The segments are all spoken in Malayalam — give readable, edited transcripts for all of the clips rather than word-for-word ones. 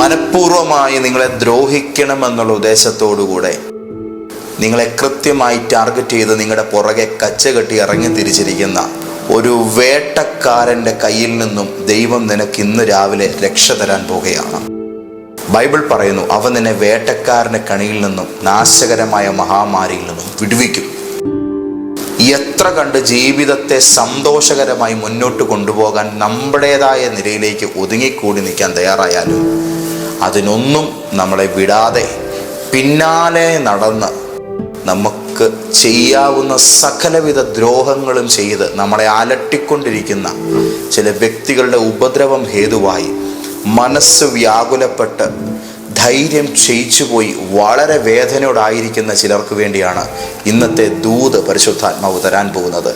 മനഃപൂർവ്വമായി നിങ്ങളെ ദ്രോഹിക്കണമെന്നുള്ള ഉദ്ദേശത്തോടുകൂടെ നിങ്ങളെ കൃത്യമായി ടാർഗറ്റ് ചെയ്ത് നിങ്ങളുടെ പുറകെ കച്ചകെട്ടി ഇറങ്ങി തിരിച്ചിരിക്കുന്ന ഒരു വേട്ടക്കാരൻ്റെ കയ്യിൽ നിന്നും ദൈവം നിനക്ക് ഇന്ന് രാവിലെ രക്ഷ തരാൻ പോകുകയാണ്. ബൈബിൾ പറയുന്നു, അവൻ നിന്നെ വേട്ടക്കാരൻ്റെ കണിയിൽ നിന്നും നാശകരമായ മഹാമാരിയിൽ നിന്നും വിടുവിക്കും. എത്ര കണ്ട് ജീവിതത്തെ സന്തോഷകരമായി മുന്നോട്ട് കൊണ്ടുപോകാൻ നമ്മുടേതായ നിലയിലേക്ക് ഒതുങ്ങിക്കൂടി നിൽക്കാൻ തയ്യാറായാലും അതിനൊന്നും നമ്മളെ വിടാതെ പിന്നാലെ നടന്ന് നമുക്ക് ചെയ്യാവുന്ന സകലവിധ ദ്രോഹങ്ങളും ചെയ്ത് നമ്മളെ അലട്ടിക്കൊണ്ടിരിക്കുന്ന ചില വ്യക്തികളുടെ ഉപദ്രവം ഹേതുവായി മനസ്സ് വ്യാകുലപ്പെട്ട് ധൈര്യം ക്ഷയിച്ചുപോയി വളരെ വേദനയോടായിരിക്കുന്ന ചിലർക്ക് വേണ്ടിയാണ് ഇന്നത്തെ ദൂത് പരിശുദ്ധാത്മാവ് തരാൻ പോകുന്നത്.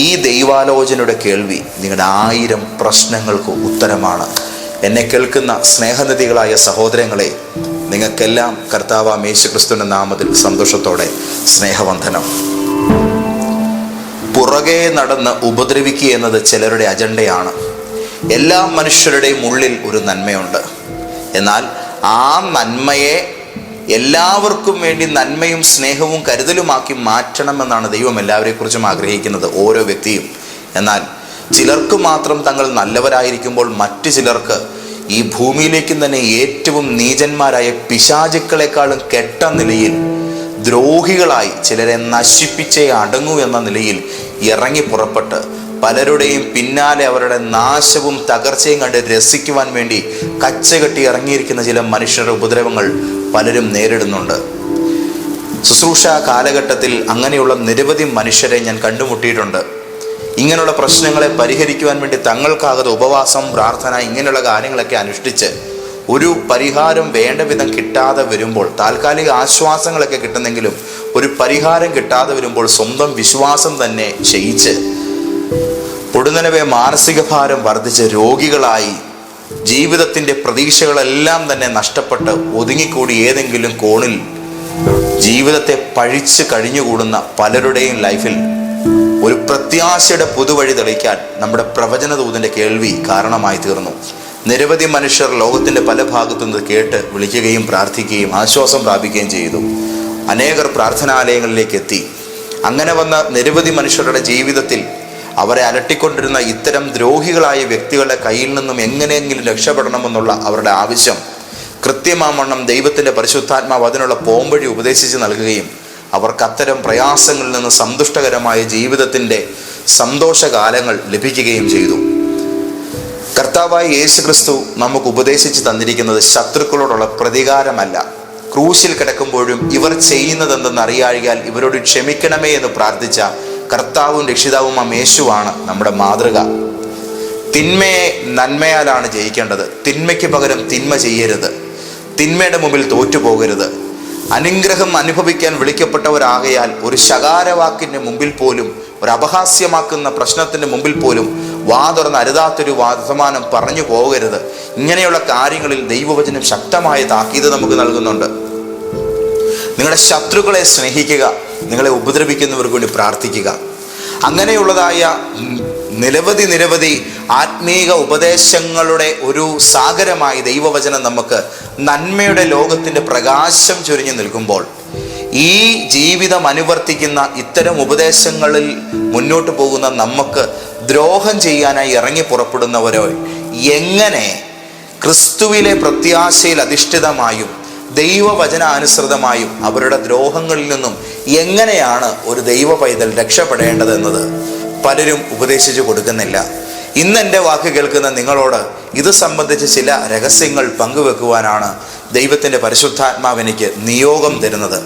ഈ ദൈവാലോചനയുടെ കേൾവി നിങ്ങളുടെ 1000 പ്രശ്നങ്ങൾക്ക് ഉത്തരമാണ്. എന്നെ കേൾക്കുന്ന സ്നേഹനിധികളായ സഹോദരങ്ങളെ, നിങ്ങൾക്കെല്ലാം കർത്താവാം യേശുക്രിസ്തുവിന്റെ നാമത്തിൽ സന്തോഷത്തോടെ സ്നേഹവന്ദനം. പുറകെ നടന്ന് ഉപദ്രവിക്കുക എന്നത് ചിലരുടെ അജണ്ടയാണ്. എല്ലാ മനുഷ്യരുടെയും ഉള്ളിൽ ഒരു നന്മയുണ്ട്. എന്നാൽ ആ നന്മയെ എല്ലാവർക്കും വേണ്ടി നന്മയും സ്നേഹവും കരുതലുമാക്കി മാറ്റണമെന്നാണ് ദൈവം എല്ലാവരെക്കുറിച്ചും ആഗ്രഹിക്കുന്നത്, ഓരോ വ്യക്തിയും. എന്നാൽ ചിലർക്ക് മാത്രം തങ്ങൾ നല്ലവരായിരിക്കുമ്പോൾ മറ്റു ചിലർക്ക് ഈ ഭൂമിയിലേക്ക് തന്നെ ഏറ്റവും നീചന്മാരായ പിശാചുക്കളെക്കാളും കെട്ട നിലയിൽ ദ്രോഹികളായി ചിലരെ നശിപ്പിച്ചേ അടങ്ങൂ എന്ന നിലയിൽ ഇറങ്ങി പുറപ്പെട്ട് പലരുടെയും പിന്നാലെ അവരുടെ നാശവും തകർച്ചയും കണ്ട് രസിക്കുവാൻ വേണ്ടി കച്ചകെട്ടി ഇറങ്ങിയിരിക്കുന്ന ചില മനുഷ്യരുടെ ഉപദ്രവങ്ങൾ പലരും നേരിടുന്നുണ്ട്. ശുശ്രൂഷ കാലഘട്ടത്തിൽ അങ്ങനെയുള്ള നിരവധി മനുഷ്യരെ ഞാൻ കണ്ടുമുട്ടിയിട്ടുണ്ട്. ഇങ്ങനെയുള്ള പ്രശ്നങ്ങളെ പരിഹരിക്കുവാൻ വേണ്ടി തങ്ങൾക്കാകാതെ ഉപവാസം, പ്രാർത്ഥന, ഇങ്ങനെയുള്ള കാര്യങ്ങളൊക്കെ അനുഷ്ഠിച്ച് ഒരു പരിഹാരം വേണ്ട വിധം കിട്ടാതെ വരുമ്പോൾ, താൽക്കാലിക ആശ്വാസങ്ങളൊക്കെ കിട്ടുന്നെങ്കിലും ഒരു പരിഹാരം കിട്ടാതെ വരുമ്പോൾ സ്വന്തം വിശ്വാസം തന്നെ ക്ഷയിച്ച് പൊടുന്നനവെ മാനസിക ഭാരം വർദ്ധിച്ച് രോഗികളായി ജീവിതത്തിൻ്റെ പ്രതീക്ഷകളെല്ലാം തന്നെ നഷ്ടപ്പെട്ട് ഒതുങ്ങിക്കൂടി ഏതെങ്കിലും കോണിൽ ജീവിതത്തെ പഴിച്ച് കഴിഞ്ഞുകൂടുന്ന പലരുടെയും ലൈഫിൽ ഒരു പ്രത്യാശയുടെ പുതുവഴി തെളിയിക്കാൻ നമ്മുടെ പ്രവചനദൂതൻ്റെ കേൾവി കാരണമായി തീർന്നു. നിരവധി മനുഷ്യർ ലോകത്തിൻ്റെ പല ഭാഗത്തു നിന്ന് കേട്ട് വിളിക്കുകയും പ്രാർത്ഥിക്കുകയും ആശ്വാസം പ്രാപിക്കുകയും ചെയ്തു. അനേകർ പ്രാർത്ഥനാലയങ്ങളിലേക്ക് എത്തി. അങ്ങനെ വന്ന നിരവധി മനുഷ്യരുടെ ജീവിതത്തിൽ അവരെ അലട്ടിക്കൊണ്ടിരുന്ന ഇത്തരം ദ്രോഹികളായ വ്യക്തികളുടെ കയ്യിൽ നിന്നും എങ്ങനെയെങ്കിലും രക്ഷപ്പെടണമെന്നുള്ള അവരുടെ ആവശ്യം കൃത്യമാവണ്ണം ദൈവത്തിൻ്റെ പരിശുദ്ധാത്മാവ് അതിനുള്ള പോംവഴി ഉപദേശിച്ച് നൽകുകയും അവർക്ക് അത്തരം പ്രയാസങ്ങളിൽ നിന്ന് സന്തുഷ്ടകരമായ ജീവിതത്തിൻ്റെ സന്തോഷകാലങ്ങൾ ലഭിക്കുകയും ചെയ്തു. കർത്താവായ യേശുക്രിസ്തു നമുക്ക് ഉപദേശിച്ച് തന്നിരിക്കുന്നത് ശത്രുക്കളോടുള്ള പ്രതികാരമല്ല. ക്രൂശിൽ കിടക്കുമ്പോഴും ഇവർ ചെയ്യുന്നതെന്തെന്നറിയാഴിയാൽ ഇവരോട് ക്ഷമിക്കണമേ എന്ന് പ്രാർത്ഥിച്ച കർത്താവും രക്ഷിതാവും യേശുവാണ് നമ്മുടെ മാതൃക. തിന്മയെ നന്മയാലാണ് ജയിക്കേണ്ടത്. തിന്മയ്ക്ക് പകരം തിന്മ ചെയ്യരുത്. തിന്മയുടെ മുമ്പിൽ തോറ്റുപോകരുത്. അനുഗ്രഹം അനുഭവിക്കാൻ വിളിക്കപ്പെട്ടവരാകയാൽ ഒരു ശകാരവാക്കിൻ്റെ മുമ്പിൽ പോലും, ഒരു അപഹാസ്യമാക്കുന്ന പ്രശ്നത്തിൻ്റെ മുമ്പിൽ പോലും തുറന്ന് അരുതാത്തൊരു വർത്തമാനം പറഞ്ഞു പോകരുത്. ഇങ്ങനെയുള്ള കാര്യങ്ങളിൽ ദൈവവചനം ശക്തമായ താക്കീത് നമുക്ക് നൽകുന്നുണ്ട്. നിങ്ങളുടെ ശത്രുക്കളെ സ്നേഹിക്കുക, നിങ്ങളെ ഉപദ്രവിക്കുന്നവർക്ക് വേണ്ടി പ്രാർത്ഥിക്കുക. അങ്ങനെയുള്ളതായ നിരവധി ആത്മീക ഉപദേശങ്ങളുടെ ഒരു സാഗരമായി ദൈവവചനം നമുക്ക് നന്മയുടെ ലോകത്തിൻ്റെ പ്രകാശം ചൊരിഞ്ഞു നിൽക്കുമ്പോൾ ഈ ജീവിതം അനുവർത്തിക്കുന്ന ഇത്തരം ഉപദേശങ്ങളിൽ മുന്നോട്ട് പോകുന്ന നമുക്ക് ദ്രോഹം ചെയ്യാനായി ഇറങ്ങി പുറപ്പെടുന്നവരോ എങ്ങനെ ക്രിസ്തുവിലെ പ്രത്യാശയിൽ അധിഷ്ഠിതമായും ദൈവവചനാനുസൃതമായും അവരുടെ ദ്രോഹങ്ങളിൽ നിന്നും എങ്ങനെയാണ് ഒരു ദൈവ പൈതൽ രക്ഷപ്പെടേണ്ടതെന്നത് പലരും ഉപദേശിച്ചു കൊടുക്കുന്നില്ല. ഇന്ന് എൻ്റെ വാക്ക് കേൾക്കുന്ന നിങ്ങളോട് ഇത് സംബന്ധിച്ച് ചില രഹസ്യങ്ങൾ പങ്കുവെക്കുവാനാണ് ദൈവത്തിൻ്റെ പരിശുദ്ധാത്മാവ് എനിക്ക് നിയോഗം തരുന്നത്.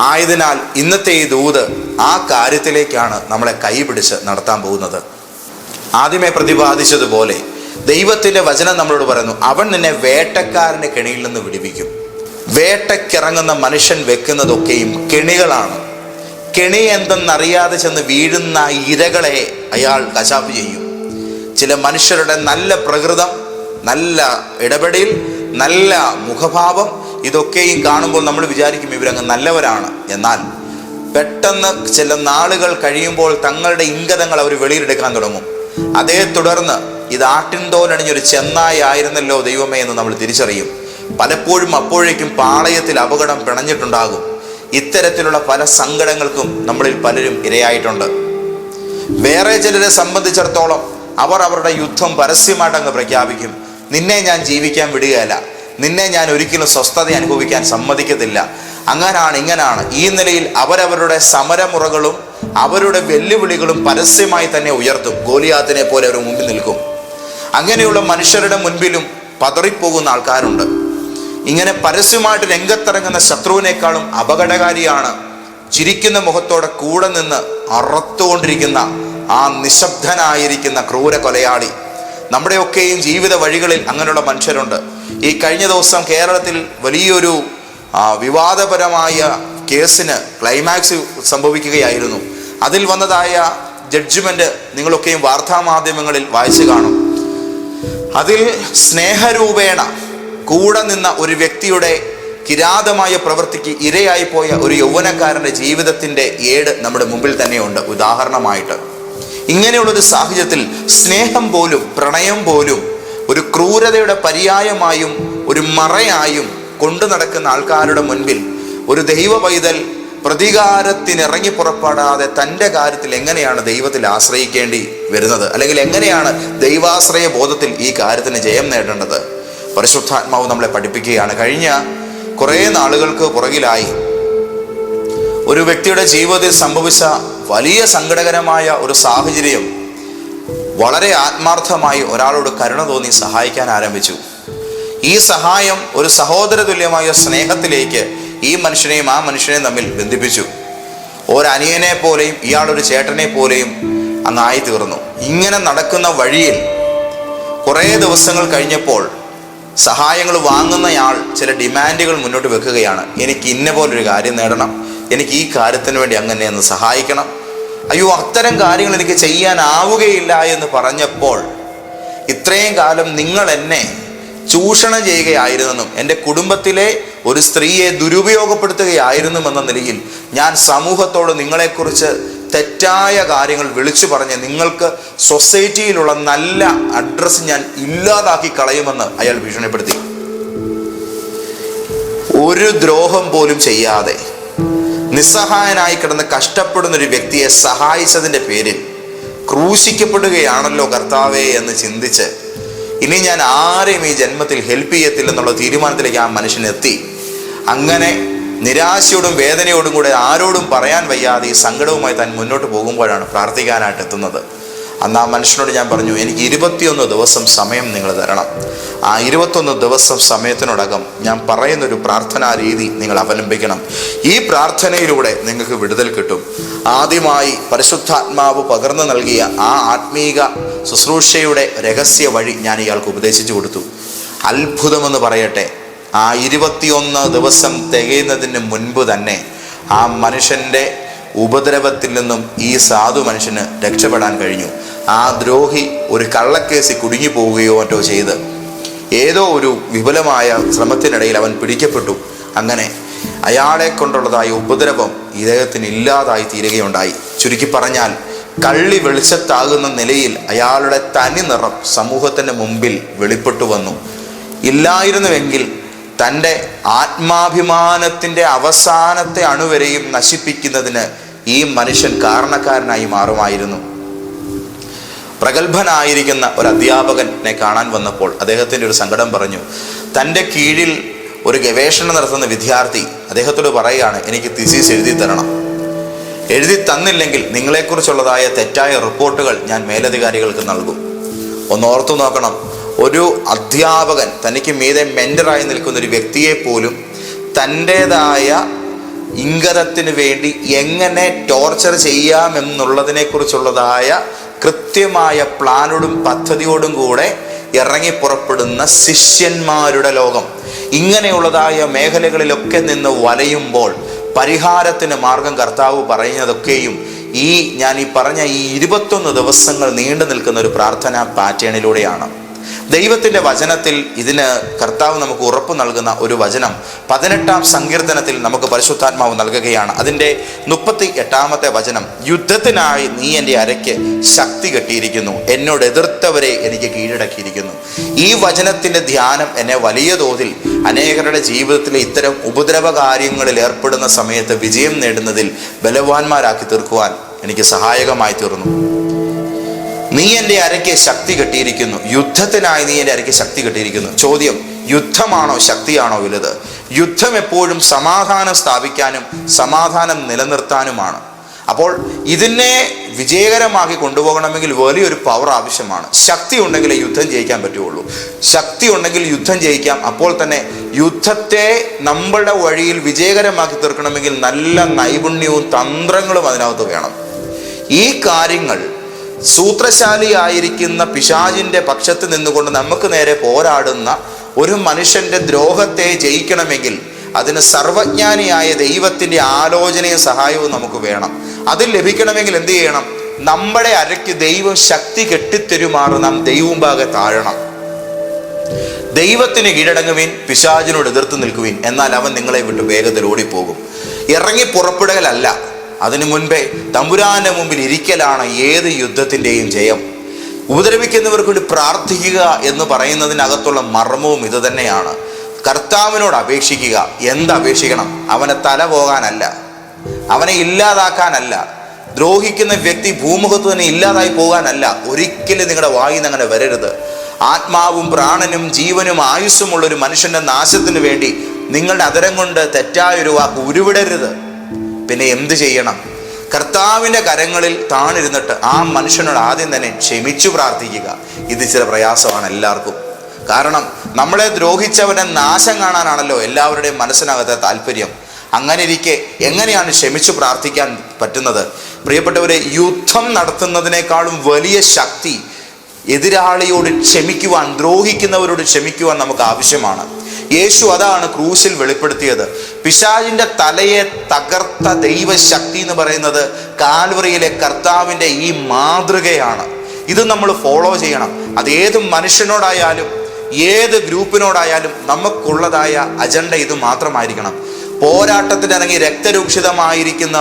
ആയതിനാൽ ഇന്നത്തെ ഈ ദൂത് ആ കാര്യത്തിലേക്കാണ് നമ്മളെ കൈപിടിച്ച് നടത്താൻ പോകുന്നത്. ആദ്യമേ പ്രതിപാദിച്ചതുപോലെ ദൈവത്തിൻ്റെ വചനം നമ്മളോട് പറയുന്നു, അവൻ നിന്നെ വേട്ടക്കാരൻ്റെ കെണിയിൽ നിന്ന് വിടുവിക്കും. വേട്ടക്കിറങ്ങുന്ന മനുഷ്യൻ വെക്കുന്നതൊക്കെയും കെണികളാണ്. കെണി എന്തെന്നറിയാതെ ചെന്ന് വീഴുന്ന ഇരകളെ അയാൾ കശാപ്പ് ചെയ്യും. ചില മനുഷ്യരുടെ നല്ല പ്രകൃതം, നല്ല ഇടപെടൽ, നല്ല മുഖഭാവം, ഇതൊക്കെയും കാണുമ്പോൾ നമ്മൾ വിചാരിക്കും ഇവരങ്ങ് നല്ലവരാണ്. എന്നാൽ പെട്ടെന്ന് ചില നാളുകൾ കഴിയുമ്പോൾ തങ്ങളുടെ ഇംഗിതങ്ങൾ അവർ വെളിയിലെടുക്കാൻ തുടങ്ങും. അതേ തുടർന്ന് ഇത് ആട്ടിൻതോലണിഞ്ഞൊരു ചെന്നായി ആയിരുന്നല്ലോ ദൈവമേ എന്ന് നമ്മൾ തിരിച്ചറിയും. പലപ്പോഴും അപ്പോഴേക്കും പാളയത്തിൽ അപകടം പിണഞ്ഞിട്ടുണ്ടാകും. ഇത്തരത്തിലുള്ള പല സങ്കടങ്ങൾക്കും നമ്മളിൽ പലരും ഇരയായിട്ടുണ്ട്. വേറെ ചിലരെ സംബന്ധിച്ചിടത്തോളം അവർ അവരുടെ യുദ്ധം പരസ്യമായിട്ട് അങ്ങ് പ്രഖ്യാപിക്കും. നിന്നെ ഞാൻ ജീവിക്കാൻ വിടുകയല്ല, നിന്നെ ഞാൻ ഒരിക്കലും സ്വസ്ഥത അനുഭവിക്കാൻ സമ്മതിക്കത്തില്ല, അങ്ങനാണ് ഇങ്ങനാണ്. ഈ നിലയിൽ അവരവരുടെ സമരമുറകളും അവരുടെ വെല്ലുവിളികളും പരസ്യമായി തന്നെ ഉയർത്തും. ഗോലിയാത്തിനെ പോലെ അവർ മുമ്പിൽ നിൽക്കും. അങ്ങനെയുള്ള മനുഷ്യരുടെ മുൻപിലും പതറിപ്പോകുന്ന ആൾക്കാരുണ്ട്. ഇങ്ങനെ പരസ്യമായിട്ട് രംഗത്തിറങ്ങുന്ന ശത്രുവിനേക്കാളും അപകടകാരിയാണ് ചിരിക്കുന്ന മുഖത്തോടെ കൂടെ നിന്ന് അറത്തുകൊണ്ടിരിക്കുന്ന ആ നിശബ്ദനായിരിക്കുന്ന ക്രൂര കൊലയാളി. നമ്മുടെയൊക്കെയും ജീവിത വഴികളിൽ അങ്ങനെയുള്ള മനുഷ്യരുണ്ട്. ഈ കഴിഞ്ഞ ദിവസം കേരളത്തിൽ വലിയൊരു വിവാദപരമായ കേസിന് ക്ലൈമാക്സ് സംഭവിക്കുകയായിരുന്നു. അതിൽ വന്നതായ ജഡ്ജ്മെന്റ് നിങ്ങളൊക്കെയും വാർത്താമാധ്യമങ്ങളിൽ വായിച്ചു കാണും. അതിൽ സ്നേഹരൂപേണ കൂടെ നിന്ന ഒരു വ്യക്തിയുടെ കിരാതമായ പ്രവൃത്തിക്ക് ഇരയായി പോയ ഒരു യൗവനക്കാരൻ്റെ ജീവിതത്തിൻ്റെ ഏട് നമ്മുടെ മുമ്പിൽ തന്നെയുണ്ട്. ഉദാഹരണമായിട്ട് ഇങ്ങനെയുള്ളൊരു സാഹചര്യത്തിൽ സ്നേഹം പോലും പ്രണയം പോലും ഒരു ക്രൂരതയുടെ പര്യായമായും ഒരു മറയായും കൊണ്ടു നടക്കുന്ന ആൾക്കാരുടെ മുൻപിൽ ഒരു ദൈവ പൈതൽ പ്രതികാരത്തിനിറങ്ങി പുറപ്പെടാതെ തൻ്റെ കാര്യത്തിൽ എങ്ങനെയാണ് ദൈവത്തിൽ ആശ്രയിക്കേണ്ടി വരുന്നത്, അല്ലെങ്കിൽ എങ്ങനെയാണ് ദൈവാശ്രയ ബോധത്തിൽ ഈ കാര്യത്തിന് ജയം നേടേണ്ടത്? പരിശുദ്ധാത്മാവ് നമ്മളെ പഠിപ്പിക്കുകയാണ്. കഴിഞ്ഞ കുറേ നാളുകൾക്ക് പുറകിലായി ഒരു വ്യക്തിയുടെ ജീവിതത്തിൽ സംഭവിച്ച വലിയ സങ്കടകരമായ ഒരു സാഹചര്യം വളരെ ആത്മാർത്ഥമായി ഒരാളോട് കരുണ തോന്നി സഹായിക്കാൻ ആരംഭിച്ചു. ഈ സഹായം ഒരു സഹോദര തുല്യമായ സ്നേഹത്തിലേക്ക് ഈ മനുഷ്യനെയും ആ മനുഷ്യനെയും തമ്മിൽ ബന്ധിപ്പിച്ചു. ഒരനിയനെ പോലെയും ഇയാളൊരു ചേട്ടനെ പോലെയും അങ്ങായി തീർന്നു. ഇങ്ങനെ നടക്കുന്ന വഴിയിൽ കുറേ ദിവസങ്ങൾ കഴിഞ്ഞപ്പോൾ സഹായങ്ങൾ വാങ്ങുന്നയാൾ ചില ഡിമാൻഡുകൾ മുന്നോട്ട് വെക്കുകയാണ്. എനിക്ക് ഇന്ന പോലൊരു കാര്യം നേടണം, എനിക്ക് ഈ കാര്യത്തിന് വേണ്ടി അങ്ങനെ ഒന്ന് സഹായിക്കണം. അയ്യോ, അത്തരം കാര്യങ്ങൾ എനിക്ക് ചെയ്യാനാവുകയില്ല എന്ന് പറഞ്ഞപ്പോൾ, ഇത്രയും കാലം നിങ്ങൾ എന്നെ ചൂഷണം ചെയ്യുകയായിരുന്നെന്നും എൻ്റെ കുടുംബത്തിലെ ഒരു സ്ത്രീയെ ദുരുപയോഗപ്പെടുത്തുകയായിരുന്നുമെന്ന നിലയിൽ ഞാൻ സമൂഹത്തോട് നിങ്ങളെക്കുറിച്ച് തെറ്റായ കാര്യങ്ങൾ വിളിച്ചു പറഞ്ഞ് നിങ്ങൾക്ക് സൊസൈറ്റിയിലുള്ള നല്ല അഡ്രസ്സ് ഞാൻ ഇല്ലാതാക്കി കളയുമെന്ന് അയാൾ ഭീഷണിപ്പെടുത്തി. ഒരു ദ്രോഹം പോലും ചെയ്യാതെ നിസ്സഹായനായി കിടന്ന് കഷ്ടപ്പെടുന്ന ഒരു വ്യക്തിയെ സഹായിച്ചതിൻ്റെ പേരിൽ ക്രൂശിക്കപ്പെടുകയാണല്ലോ കർത്താവേ എന്ന് ചിന്തിച്ച് ഇനി ഞാൻ ആരെയും ഈ ജന്മത്തിൽ ഹെൽപ്പ് ചെയ്യത്തില്ലെന്നുള്ള തീരുമാനത്തിലേക്ക് ആ മനുഷ്യനെത്തി. അങ്ങനെ നിരാശയോടും വേദനയോടും കൂടെ ആരോടും പറയാൻ വയ്യാതെ ഈ സങ്കടവുമായി താൻ മുന്നോട്ട് പോകുമ്പോഴാണ് പ്രാർത്ഥിക്കാനായിട്ട് എത്തുന്നത്. അന്ന് ആ മനുഷ്യനോട് ഞാൻ പറഞ്ഞു, എനിക്ക് 21 ദിവസം സമയം നിങ്ങൾ തരണം. ആ 21 ദിവസം സമയത്തിനോടകം ഞാൻ പറയുന്നൊരു പ്രാർത്ഥനാ രീതി നിങ്ങൾ അവലംബിക്കണം. ഈ പ്രാർത്ഥനയിലൂടെ നിങ്ങൾക്ക് വിടുതൽ കിട്ടും. ആദ്യമായി പരിശുദ്ധാത്മാവ് പകർന്നു നൽകിയ ആ ആത്മീക ശുശ്രൂഷയുടെ രഹസ്യ വഴി ഞാൻ ഇയാൾക്ക് ഉപദേശിച്ചു കൊടുത്തു. അത്ഭുതമെന്ന് പറയട്ടെ, ആ 21 ദിവസം തികയുന്നതിന് മുൻപ് തന്നെ ആ മനുഷ്യൻ്റെ ഉപദ്രവത്തിൽ നിന്നും ഈ സാധു മനുഷ്യന് രക്ഷപ്പെടാൻ കഴിഞ്ഞു. ആ ദ്രോഹി ഒരു കള്ളക്കേസിൽ കുടുങ്ങി പോവുകയോ മറ്റോ ചെയ്ത് ഏതോ ഒരു വിപുലമായ ശ്രമത്തിനിടയിൽ അവൻ പിടിക്കപ്പെട്ടു. അങ്ങനെ അയാളെ കൊണ്ടുള്ളതായ ഉപദ്രവം ഇദ്ദേഹത്തിന് ഇല്ലാതായി തീരുകയുണ്ടായി. ചുരുക്കി പറഞ്ഞാൽ കള്ളി വെളിച്ചത്താകുന്ന നിലയിൽ അയാളുടെ തനി നിറം സമൂഹത്തിൻ്റെ മുമ്പിൽ വെളിപ്പെട്ടു വന്നു. ഇല്ലായിരുന്നുവെങ്കിൽ തൻ്റെ ആത്മാഭിമാനത്തിൻ്റെ അവസാനത്തെ അണുവരെയും നശിപ്പിക്കുന്നതിന് ഈ മനുഷ്യൻ കാരണക്കാരനായി മാറുമായിരുന്നു. പ്രഗത്ഭനായിരിക്കുന്ന ഒരു അധ്യാപകനെ കാണാൻ വന്നപ്പോൾ അദ്ദേഹത്തിൻ്റെ ഒരു സങ്കടം പറഞ്ഞു. തൻ്റെ കീഴിൽ ഒരു ഗവേഷണം നടത്തുന്ന വിദ്യാർത്ഥി അദ്ദേഹത്തോട് പറയുകയാണ്, എനിക്ക് തിസീസ് എഴുതി തരണം. എഴുതി തന്നില്ലെങ്കിൽ നിങ്ങളെക്കുറിച്ചുള്ളതായ തെറ്റായ റിപ്പോർട്ടുകൾ ഞാൻ മേലധികാരികൾക്ക് നൽകും. ഒന്ന് ഓർത്തു നോക്കണം, ഒരു അധ്യാപകൻ തനിക്ക് മീതെ മെൻ്ററായി നിൽക്കുന്ന ഒരു വ്യക്തിയെ പോലും തൻ്റേതായ ഇംഗിതത്തിന് വേണ്ടി എങ്ങനെ ടോർച്ചർ ചെയ്യാമെന്നുള്ളതിനെക്കുറിച്ചുള്ളതായ കൃത്യമായ പ്ലാനോടും പദ്ധതിയോടും കൂടെ ഇറങ്ങി പുറപ്പെടുന്ന ശിഷ്യന്മാരുടെ ലോകം. ഇങ്ങനെയുള്ളതായ മേഖലകളിലൊക്കെ നിന്ന് വലയുമ്പോൾ പരിഹാരത്തിന് മാർഗം കർത്താവ് പറയുന്നതൊക്കെയും ഞാൻ ഈ പറഞ്ഞ ഈ 21 ദിവസങ്ങൾ നീണ്ടു നിൽക്കുന്ന ഒരു പ്രാർത്ഥനാ പാറ്റേണിലൂടെയാണ്. ദൈവത്തിൻ്റെ വചനത്തിൽ ഇതിന് കർത്താവ് നമുക്ക് ഉറപ്പ് നൽകുന്ന ഒരു വചനം 18-ാം സങ്കീർത്തനത്തിൽ നമുക്ക് പരിശുദ്ധാത്മാവ് നൽകുകയാണ്. അതിൻ്റെ 38-ാമത്തെ വചനം, യുദ്ധത്തിനായി നീ എൻ്റെ അരയ്ക്ക് ശക്തി കെട്ടിയിരിക്കുന്നു, എന്നോട് എതിർത്തവരെ എനിക്ക് കീഴടക്കിയിരിക്കുന്നു. ഈ വചനത്തിൻ്റെ ധ്യാനം എന്നെ വലിയ തോതിൽ അനേകരുടെ ജീവിതത്തിലെ ഇത്തരം ഉപദ്രവ കാര്യങ്ങളിൽ ഏർപ്പെടുന്ന സമയത്ത് വിജയം നേടുന്നതിൽ ബലവാന്മാരാക്കി തീർക്കുവാൻ എനിക്ക് സഹായകമായി തീർന്നു. നീ എൻ്റെ അരയ്ക്ക് ശക്തി കെട്ടിയിരിക്കുന്നു, യുദ്ധത്തിനായി നീ എൻ്റെ അരയ്ക്ക് ശക്തി കെട്ടിയിരിക്കുന്നു. ചോദ്യം, യുദ്ധമാണോ ശക്തിയാണോ വലുത്? യുദ്ധം എപ്പോഴും സമാധാനം സ്ഥാപിക്കാനും സമാധാനം നിലനിർത്താനുമാണ്. അപ്പോൾ ഇതിനെ വിജയകരമാക്കി കൊണ്ടുപോകണമെങ്കിൽ വലിയൊരു പവർ ആവശ്യമാണ്. ശക്തി ഉണ്ടെങ്കിൽ യുദ്ധം ജയിക്കാൻ പറ്റുള്ളൂ. ശക്തി ഉണ്ടെങ്കിൽ യുദ്ധം ജയിക്കാം. അപ്പോൾ തന്നെ യുദ്ധത്തെ നമ്മളുടെ വഴിയിൽ വിജയകരമാക്കി തീർക്കണമെങ്കിൽ നല്ല നൈപുണ്യവും തന്ത്രങ്ങളും അതിനകത്ത് വേണം. ഈ കാര്യങ്ങൾ സൂത്രശാലിയായിരിക്കുന്ന പിശാചിൻ്റെ പക്ഷത്ത് നിന്നുകൊണ്ട് നമുക്ക് നേരെ പോരാടുന്ന ഒരു മനുഷ്യൻ്റെ ദ്രോഹത്തെ ജയിക്കണമെങ്കിൽ അതിന് സർവജ്ഞാനിയായ ദൈവത്തിൻ്റെ ആലോചനയും സഹായവും നമുക്ക് വേണം. അത് ലഭിക്കണമെങ്കിൽ എന്ത് ചെയ്യണം? നമ്മുടെ അരയ്ക്ക് ദൈവം ശക്തി കെട്ടിത്തരുമാറ് നാം ദൈവം ഭാഗെ താഴണം. ദൈവത്തിന് കീഴടങ്ങുവിൻ, പിശാചിനോട് എതിർത്ത് നിൽക്കുവിൻ, എന്നാൽ അവൻ നിങ്ങളെ വിട്ട് വേഗത്തിൽ ഓടിപ്പോകും. ഇറങ്ങി പുറപ്പെടുകയല്ല, അതിനു മുൻപേ തമ്പുരാന്റെ മുമ്പിൽ ഇരിക്കലാണ് ഏത് യുദ്ധത്തിൻ്റെയും ജയം. ഉപദ്രവിക്കുന്നവർക്ക് വേണ്ടി പ്രാർത്ഥിക്കുക എന്ന് പറയുന്നതിനകത്തുള്ള മർമ്മവും ഇത് തന്നെയാണ്. കർത്താവിനോട് അപേക്ഷിക്കുക. എന്തപേക്ഷിക്കണം? അവനെ തല പോകാനല്ല, അവനെ ഇല്ലാതാക്കാനല്ല, ദ്രോഹിക്കുന്ന വ്യക്തി ഭൂമുഖത്ത് തന്നെ ഇല്ലാതായി പോകാനല്ല. ഒരിക്കലും നിങ്ങളുടെ വായിൽ നിന്ന് അങ്ങനെ വരരുത്. ആത്മാവും പ്രാണനും ജീവനും ആയുസ്സുമുള്ളൊരു മനുഷ്യൻ്റെ നാശത്തിന് വേണ്ടി നിങ്ങളുടെ അതരം കൊണ്ട് തെറ്റായൊരു വാക്ക് ഉരുവിടരുത്. പിന്നെ എന്ത് ചെയ്യണം? കർത്താവിൻ്റെ കരങ്ങളിൽ താണിരുന്നിട്ട് ആ മനുഷ്യനോട് ആദ്യം തന്നെ ക്ഷമിച്ചു പ്രാർത്ഥിക്കുക. ഇത് ചില പ്രയാസമാണ് എല്ലാവർക്കും. കാരണം നമ്മളെ ദ്രോഹിച്ചവനെ നാശം കാണാനാണല്ലോ എല്ലാവരുടെയും മനസ്സിനകത്തെ താല്പര്യം. അങ്ങനെ ഇരിക്കെ എങ്ങനെയാണ് ക്ഷമിച്ചു പ്രാർത്ഥിക്കാൻ പറ്റുന്നത്? പ്രിയപ്പെട്ടവരെ, യുദ്ധം നടത്തുന്നതിനേക്കാളും വലിയ ശക്തി എതിരാളിയോട് ക്ഷമിക്കുവാൻ, ദ്രോഹിക്കുന്നവരോട് ക്ഷമിക്കുവാൻ നമുക്ക് ആവശ്യമാണ്. യേശു അതാണ് ക്രൂശിൽ വെളിപ്പെടുത്തിയത്. പിശാചിൻ്റെ തലയെ തകർത്ത ദൈവശക്തി എന്ന് പറയുന്നത് കാൽവറിയിലെ കർത്താവിൻ്റെ ഈ മാതൃകയാണ്. ഇത് നമ്മൾ ഫോളോ ചെയ്യണം. അത് ഏത് മനുഷ്യനോടായാലും ഏത് ഗ്രൂപ്പിനോടായാലും നമുക്കുള്ളതായ അജണ്ട ഇത് മാത്രമായിരിക്കണം. പോരാട്ടത്തിനിറങ്ങി രക്തരൂക്ഷിതമായിരിക്കുന്ന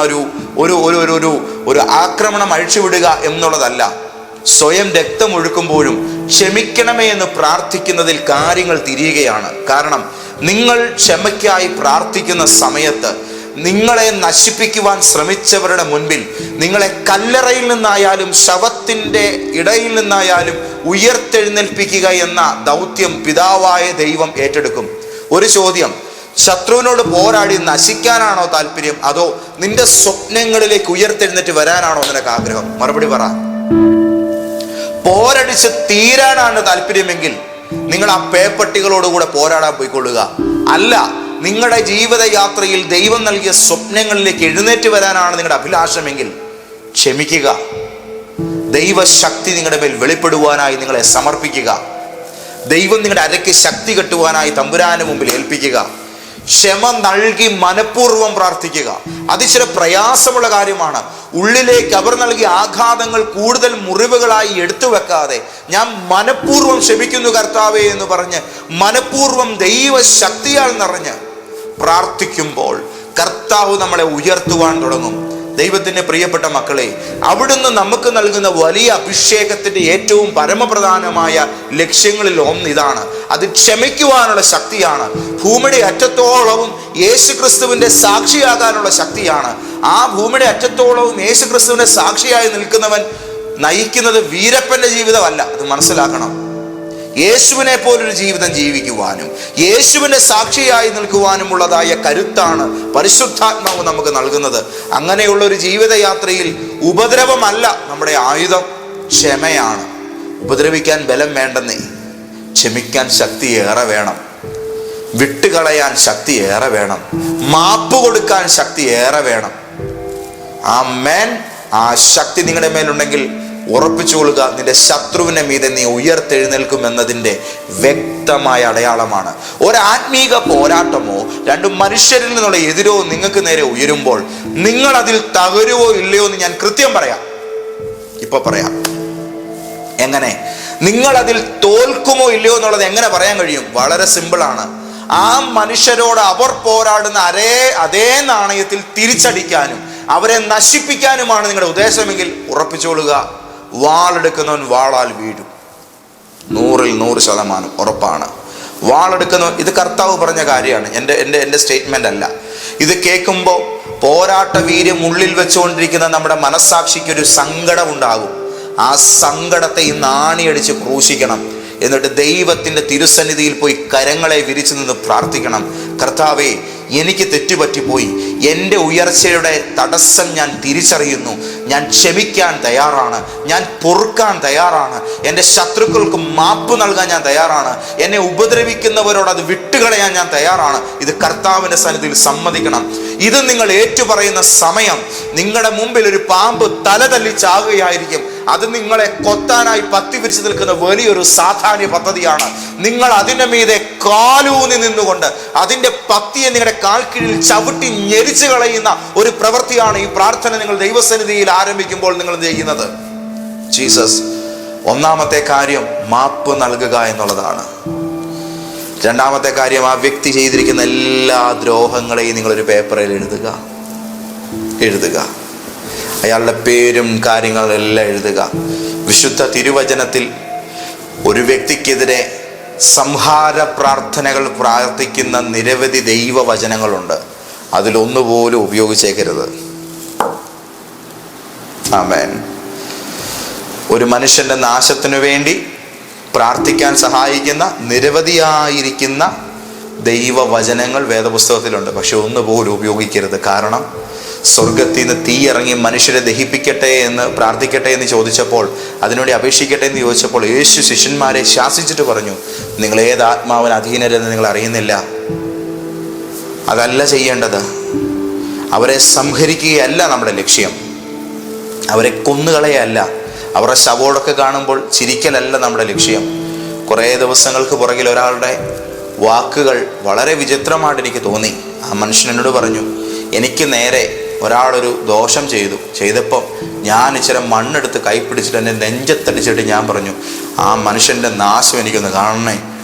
ഒരു ആക്രമണം അഴിച്ചുവിടുക എന്നുള്ളതല്ല. സ്വയം രക്തമൊഴുക്കുമ്പോഴും ക്ഷമിക്കണമേ എന്ന് പ്രാർത്ഥിക്കുന്നതിൽ കാര്യങ്ങൾ തിരിയുകയാണ്. കാരണം നിങ്ങൾ ക്ഷമയ്ക്കായി പ്രാർത്ഥിക്കുന്ന സമയത്ത് നിങ്ങളെ നശിപ്പിക്കുവാൻ ശ്രമിച്ചവരുടെ മുൻപിൽ നിങ്ങളെ കല്ലറയിൽ നിന്നായാലും ശവത്തിൻ്റെ ഇടയിൽ നിന്നായാലും ഉയർത്തെഴുന്നേൽപ്പിക്കുക എന്ന ദൗത്യം പിതാവായ ദൈവം ഏറ്റെടുക്കും. ഒരു ചോദ്യം, ശത്രുവിനോട് പോരാടി നശിക്കാനാണോ താല്പര്യം, അതോ നിന്റെ സ്വപ്നങ്ങളിലേക്ക് ഉയർത്തെഴുന്നേറ്റ് വരാനാണോ നിനക്ക് ആഗ്രഹം? മറുപടി പറ. പോരടിച്ച് തീരാനാണ് താല്പര്യമെങ്കിൽ നിങ്ങൾ ആ പേപ്പട്ടികളോടുകൂടെ പോരാടാൻ പോയിക്കൊള്ളുക. അല്ല, നിങ്ങളുടെ ജീവിതയാത്രയിൽ ദൈവം നൽകിയ സ്വപ്നങ്ങളിലേക്ക് എഴുന്നേറ്റ് വരാനാണ് നിങ്ങളുടെ അഭിലാഷമെങ്കിൽ ക്ഷമിക്കുക. ദൈവശക്തി നിങ്ങളുടെ മേൽ വെളിപ്പെടുവാനായി നിങ്ങളെ സമർപ്പിക്കുക. ദൈവം നിങ്ങളുടെ അരയ്ക്ക് ശക്തി കെട്ടുവാനായി തമ്പുരാന്റെ മുമ്പിൽ ഏൽപ്പിക്കുക. ക്ഷമ നൽകി മനഃപൂർവ്വം പ്രാർത്ഥിക്കുക. അതിച്ചിരി പ്രയാസമുള്ള കാര്യമാണ്. ഉള്ളിലേക്ക് അവർ നൽകിയ ആഘാതങ്ങൾ കൂടുതൽ മുറിവുകളായി എടുത്തു വെക്കാതെ ഞാൻ മനഃപൂർവ്വം ക്ഷമിക്കുന്നു കർത്താവേ എന്ന് പറഞ്ഞ് മനഃപൂർവ്വം ദൈവശക്തിയാൽ നിറഞ്ഞ് പ്രാർത്ഥിക്കുമ്പോൾ കർത്താവ് നമ്മളെ ഉയർത്തുവാൻ തുടങ്ങും. ദൈവത്തിൻ്റെ പ്രിയപ്പെട്ട മക്കളെ, അവിടുന്ന് നമുക്ക് നൽകുന്ന വലിയ അഭിഷേകത്തിൻ്റെ ഏറ്റവും പരമപ്രധാനമായ ലക്ഷ്യങ്ങളിൽ ഒന്നിതാണ്. അത് ക്ഷമിക്കുവാനുള്ള ശക്തിയാണ്. ഭൂമിയുടെ അറ്റത്തോളവും യേശുക്രിസ്തുവിൻ്റെ സാക്ഷിയാകാനുള്ള ശക്തിയാണ്. ആ ഭൂമിയുടെ അറ്റത്തോളവും യേശുക്രിസ്തുവിൻ്റെ സാക്ഷിയായി നിൽക്കുന്നവൻ നയിക്കുന്നത് വീരപ്പൻ്റെ ജീവിതമല്ല. അത് മനസ്സിലാക്കണം. യേശുവിനെ പോലൊരു ജീവിതം ജീവിക്കുവാനും യേശുവിൻ്റെ സാക്ഷിയായി നിൽക്കുവാനുമുള്ളതായ കരുത്താണ് പരിശുദ്ധാത്മാവ് നമുക്ക് നൽകുന്നത്. അങ്ങനെയുള്ള ഒരു ജീവിതയാത്രയിൽ ഉപദ്രവമല്ല നമ്മുടെ ആയുധം, ക്ഷമയാണ്. ഉപദ്രവിക്കാൻ ബലം വേണ്ടെന്നേ, ക്ഷമിക്കാൻ ശക്തി ഏറെ വേണം. വിട്ടുകളയാൻ ശക്തി ഏറെ വേണം. മാപ്പ് കൊടുക്കാൻ ശക്തി ഏറെ വേണം. ആമേൻ. ആ ശക്തി നിങ്ങളുടെ മേലുണ്ടെങ്കിൽ ഉറപ്പിച്ചുകൊള്ളുക, നിന്റെ ശത്രുവിനെ മീതെ നീ ഉയർത്തെഴുന്നേൽക്കുമെന്നതിൻ്റെ വ്യക്തമായ അടയാളമാണ്. ഒരാത്മീക പോരാട്ടമോ രണ്ട് മനുഷ്യരിൽ നിന്നുള്ള എതിരോ നിങ്ങൾക്ക് നേരെ ഉയരുമ്പോൾ നിങ്ങൾ അതിൽ തകരുവോ ഇല്ലയോ എന്ന് ഞാൻ കൃത്യം പറയാം. ഇപ്പൊ പറയാം. എങ്ങനെ? നിങ്ങൾ അതിൽ തോൽക്കുമോ ഇല്ലയോ എന്നുള്ളത് എങ്ങനെ പറയാൻ കഴിയും? വളരെ സിമ്പിളാണ്. ആ മനുഷ്യരോട് അവർ പോരാടുന്ന അതേ നാണയത്തിൽ തിരിച്ചടിക്കാനും അവരെ നശിപ്പിക്കാനുമാണ് നിങ്ങളുടെ ഉദ്ദേശമെങ്കിൽ ഉറപ്പിച്ചോളുക, വാളെടുക്കുന്നവൻ വാളാൽ വീഴും. 100% ഉറപ്പാണ്. വാളെടുക്കുന്നവൻ, ഇത് കർത്താവ് പറഞ്ഞ കാര്യമാണ്, എൻ്റെ സ്റ്റേറ്റ്മെൻ്റ് അല്ല. ഇത് കേൾക്കുമ്പോൾ പോരാട്ട വീര്യം ഉള്ളിൽ വെച്ചുകൊണ്ടിരിക്കുന്ന നമ്മുടെ മനസ്സാക്ഷിക്ക് ഒരു സങ്കടം ഉണ്ടാകും. ആ സങ്കടത്തെ ഈ നാണിയടിച്ച് ക്രൂശിക്കണം. എന്നിട്ട് ദൈവത്തിൻ്റെ തിരുസന്നിധിയിൽ പോയി കരങ്ങളെ വിരിച്ചു നിന്ന് പ്രാർത്ഥിക്കണം. കർത്താവേ, എനിക്ക് തെറ്റുപറ്റിപ്പോയി, എൻ്റെ ഉയർച്ചയുടെ തടസ്സം ഞാൻ തിരിച്ചറിയുന്നു, ഞാൻ ക്ഷമിക്കാൻ തയ്യാറാണ്, ഞാൻ പൊറുക്കാൻ തയ്യാറാണ്, എൻ്റെ ശത്രുക്കൾക്ക് മാപ്പ് നൽകാൻ ഞാൻ തയ്യാറാണ്, എന്നെ ഉപദ്രവിക്കുന്നവരോട് അത് വിട്ടുകളയാൻ ഞാൻ തയ്യാറാണ്. ഇത് കർത്താവിൻ്റെ സന്നിധിയിൽ സമ്മതിക്കണം. ഇത് നിങ്ങൾ ഏറ്റുപറയുന്ന സമയം നിങ്ങളുടെ മുമ്പിൽ ഒരു പാമ്പ് തല തല്ലി ചാകുകയായിരിക്കും. അത് നിങ്ങളെ കൊത്താനായി പത്തി വിരിച്ചു നിൽക്കുന്ന വലിയൊരു സാധാരണ പദ്ധതിയാണ്. നിങ്ങൾ അതിൻ്റെ മീതെ കാലൂന്നി നിന്നുകൊണ്ട് അതിൻ്റെ പത്തിയെ നിങ്ങളുടെ കാൽക്കീഴിൽ ചവിട്ടി ഞെരിച്ചു കളയുന്ന ഒരു പ്രവൃത്തിയാണ് ഈ പ്രാർത്ഥന നിങ്ങൾ ദൈവസന്നിധിയിൽ ആരംഭിക്കുമ്പോൾ നിങ്ങൾ ചെയ്യുന്നത്. ജീസസ്, ഒന്നാമത്തെ കാര്യം മാപ്പ് നൽകുക എന്നുള്ളതാണ്. രണ്ടാമത്തെ കാര്യം, ആ വ്യക്തി ചെയ്തിരിക്കുന്ന എല്ലാ ദ്രോഹങ്ങളെയും നിങ്ങളൊരു പേപ്പറിൽ എഴുതുക. അയാളുടെ പേരും കാര്യങ്ങളെല്ലാം എഴുതുക. വിശുദ്ധ തിരുവചനത്തിൽ ഒരു വ്യക്തിക്കെതിരെ സംഹാര പ്രാർത്ഥനകൾ പ്രാർത്ഥിക്കുന്ന നിരവധി ദൈവവചനങ്ങളുണ്ട്. അതിലൊന്നുപോലും ഉപയോഗിച്ചേക്കരുത്. ആമേൻ. ഒരു മനുഷ്യൻ്റെ നാശത്തിനു വേണ്ടി പ്രാർത്ഥിക്കാൻ സഹായിക്കുന്ന നിരവധിയായിരിക്കുന്ന ദൈവവചനങ്ങൾ വേദപുസ്തകത്തിലുണ്ട്. പക്ഷെ ഒന്നുപോലും ഉപയോഗിക്കരുത്. കാരണം സ്വർഗത്തിൽ നിന്ന് തീ ഇറങ്ങി മനുഷ്യരെ ദഹിപ്പിക്കട്ടെ എന്ന് പ്രാർത്ഥിക്കട്ടെ എന്ന് ചോദിച്ചപ്പോൾ, അതിനുവേണ്ടി അപേക്ഷിക്കട്ടെ എന്ന് ചോദിച്ചപ്പോൾ യേശു ശിഷ്യന്മാരെ ശാസിച്ചിട്ട് പറഞ്ഞു, നിങ്ങൾ ഏത് ആത്മാവിന് അധീനരെന്ന് നിങ്ങൾ അറിയുന്നില്ല. അതല്ല ചെയ്യേണ്ടത്. അവരെ സംഹരിക്കുകയല്ല നമ്മുടെ ലക്ഷ്യം, അവരെ കൊന്നുകളയല്ല, അവരുടെ ശവോടൊക്കെ കാണുമ്പോൾ ചിരിക്കലല്ല നമ്മുടെ ലക്ഷ്യം. കുറേ ദിവസങ്ങൾക്ക് പുറകിൽ ഒരാളുടെ വാക്കുകൾ വളരെ വിചിത്രമായിട്ട് എനിക്ക് തോന്നി. ആ മനുഷ്യൻ എന്നോട് പറഞ്ഞു, എനിക്ക് നേരെ ഒരാളൊരു ദോഷം ചെയ്തപ്പോൾ ഞാൻ ഇച്ചിരി മണ്ണെടുത്ത് കൈ പിടിച്ചിട്ട് എൻ്റെ നെഞ്ചത്തടിച്ചിട്ട് ഞാൻ പറഞ്ഞു, ആ മനുഷ്യൻ്റെ നാശം എനിക്കൊന്ന് കാണണേ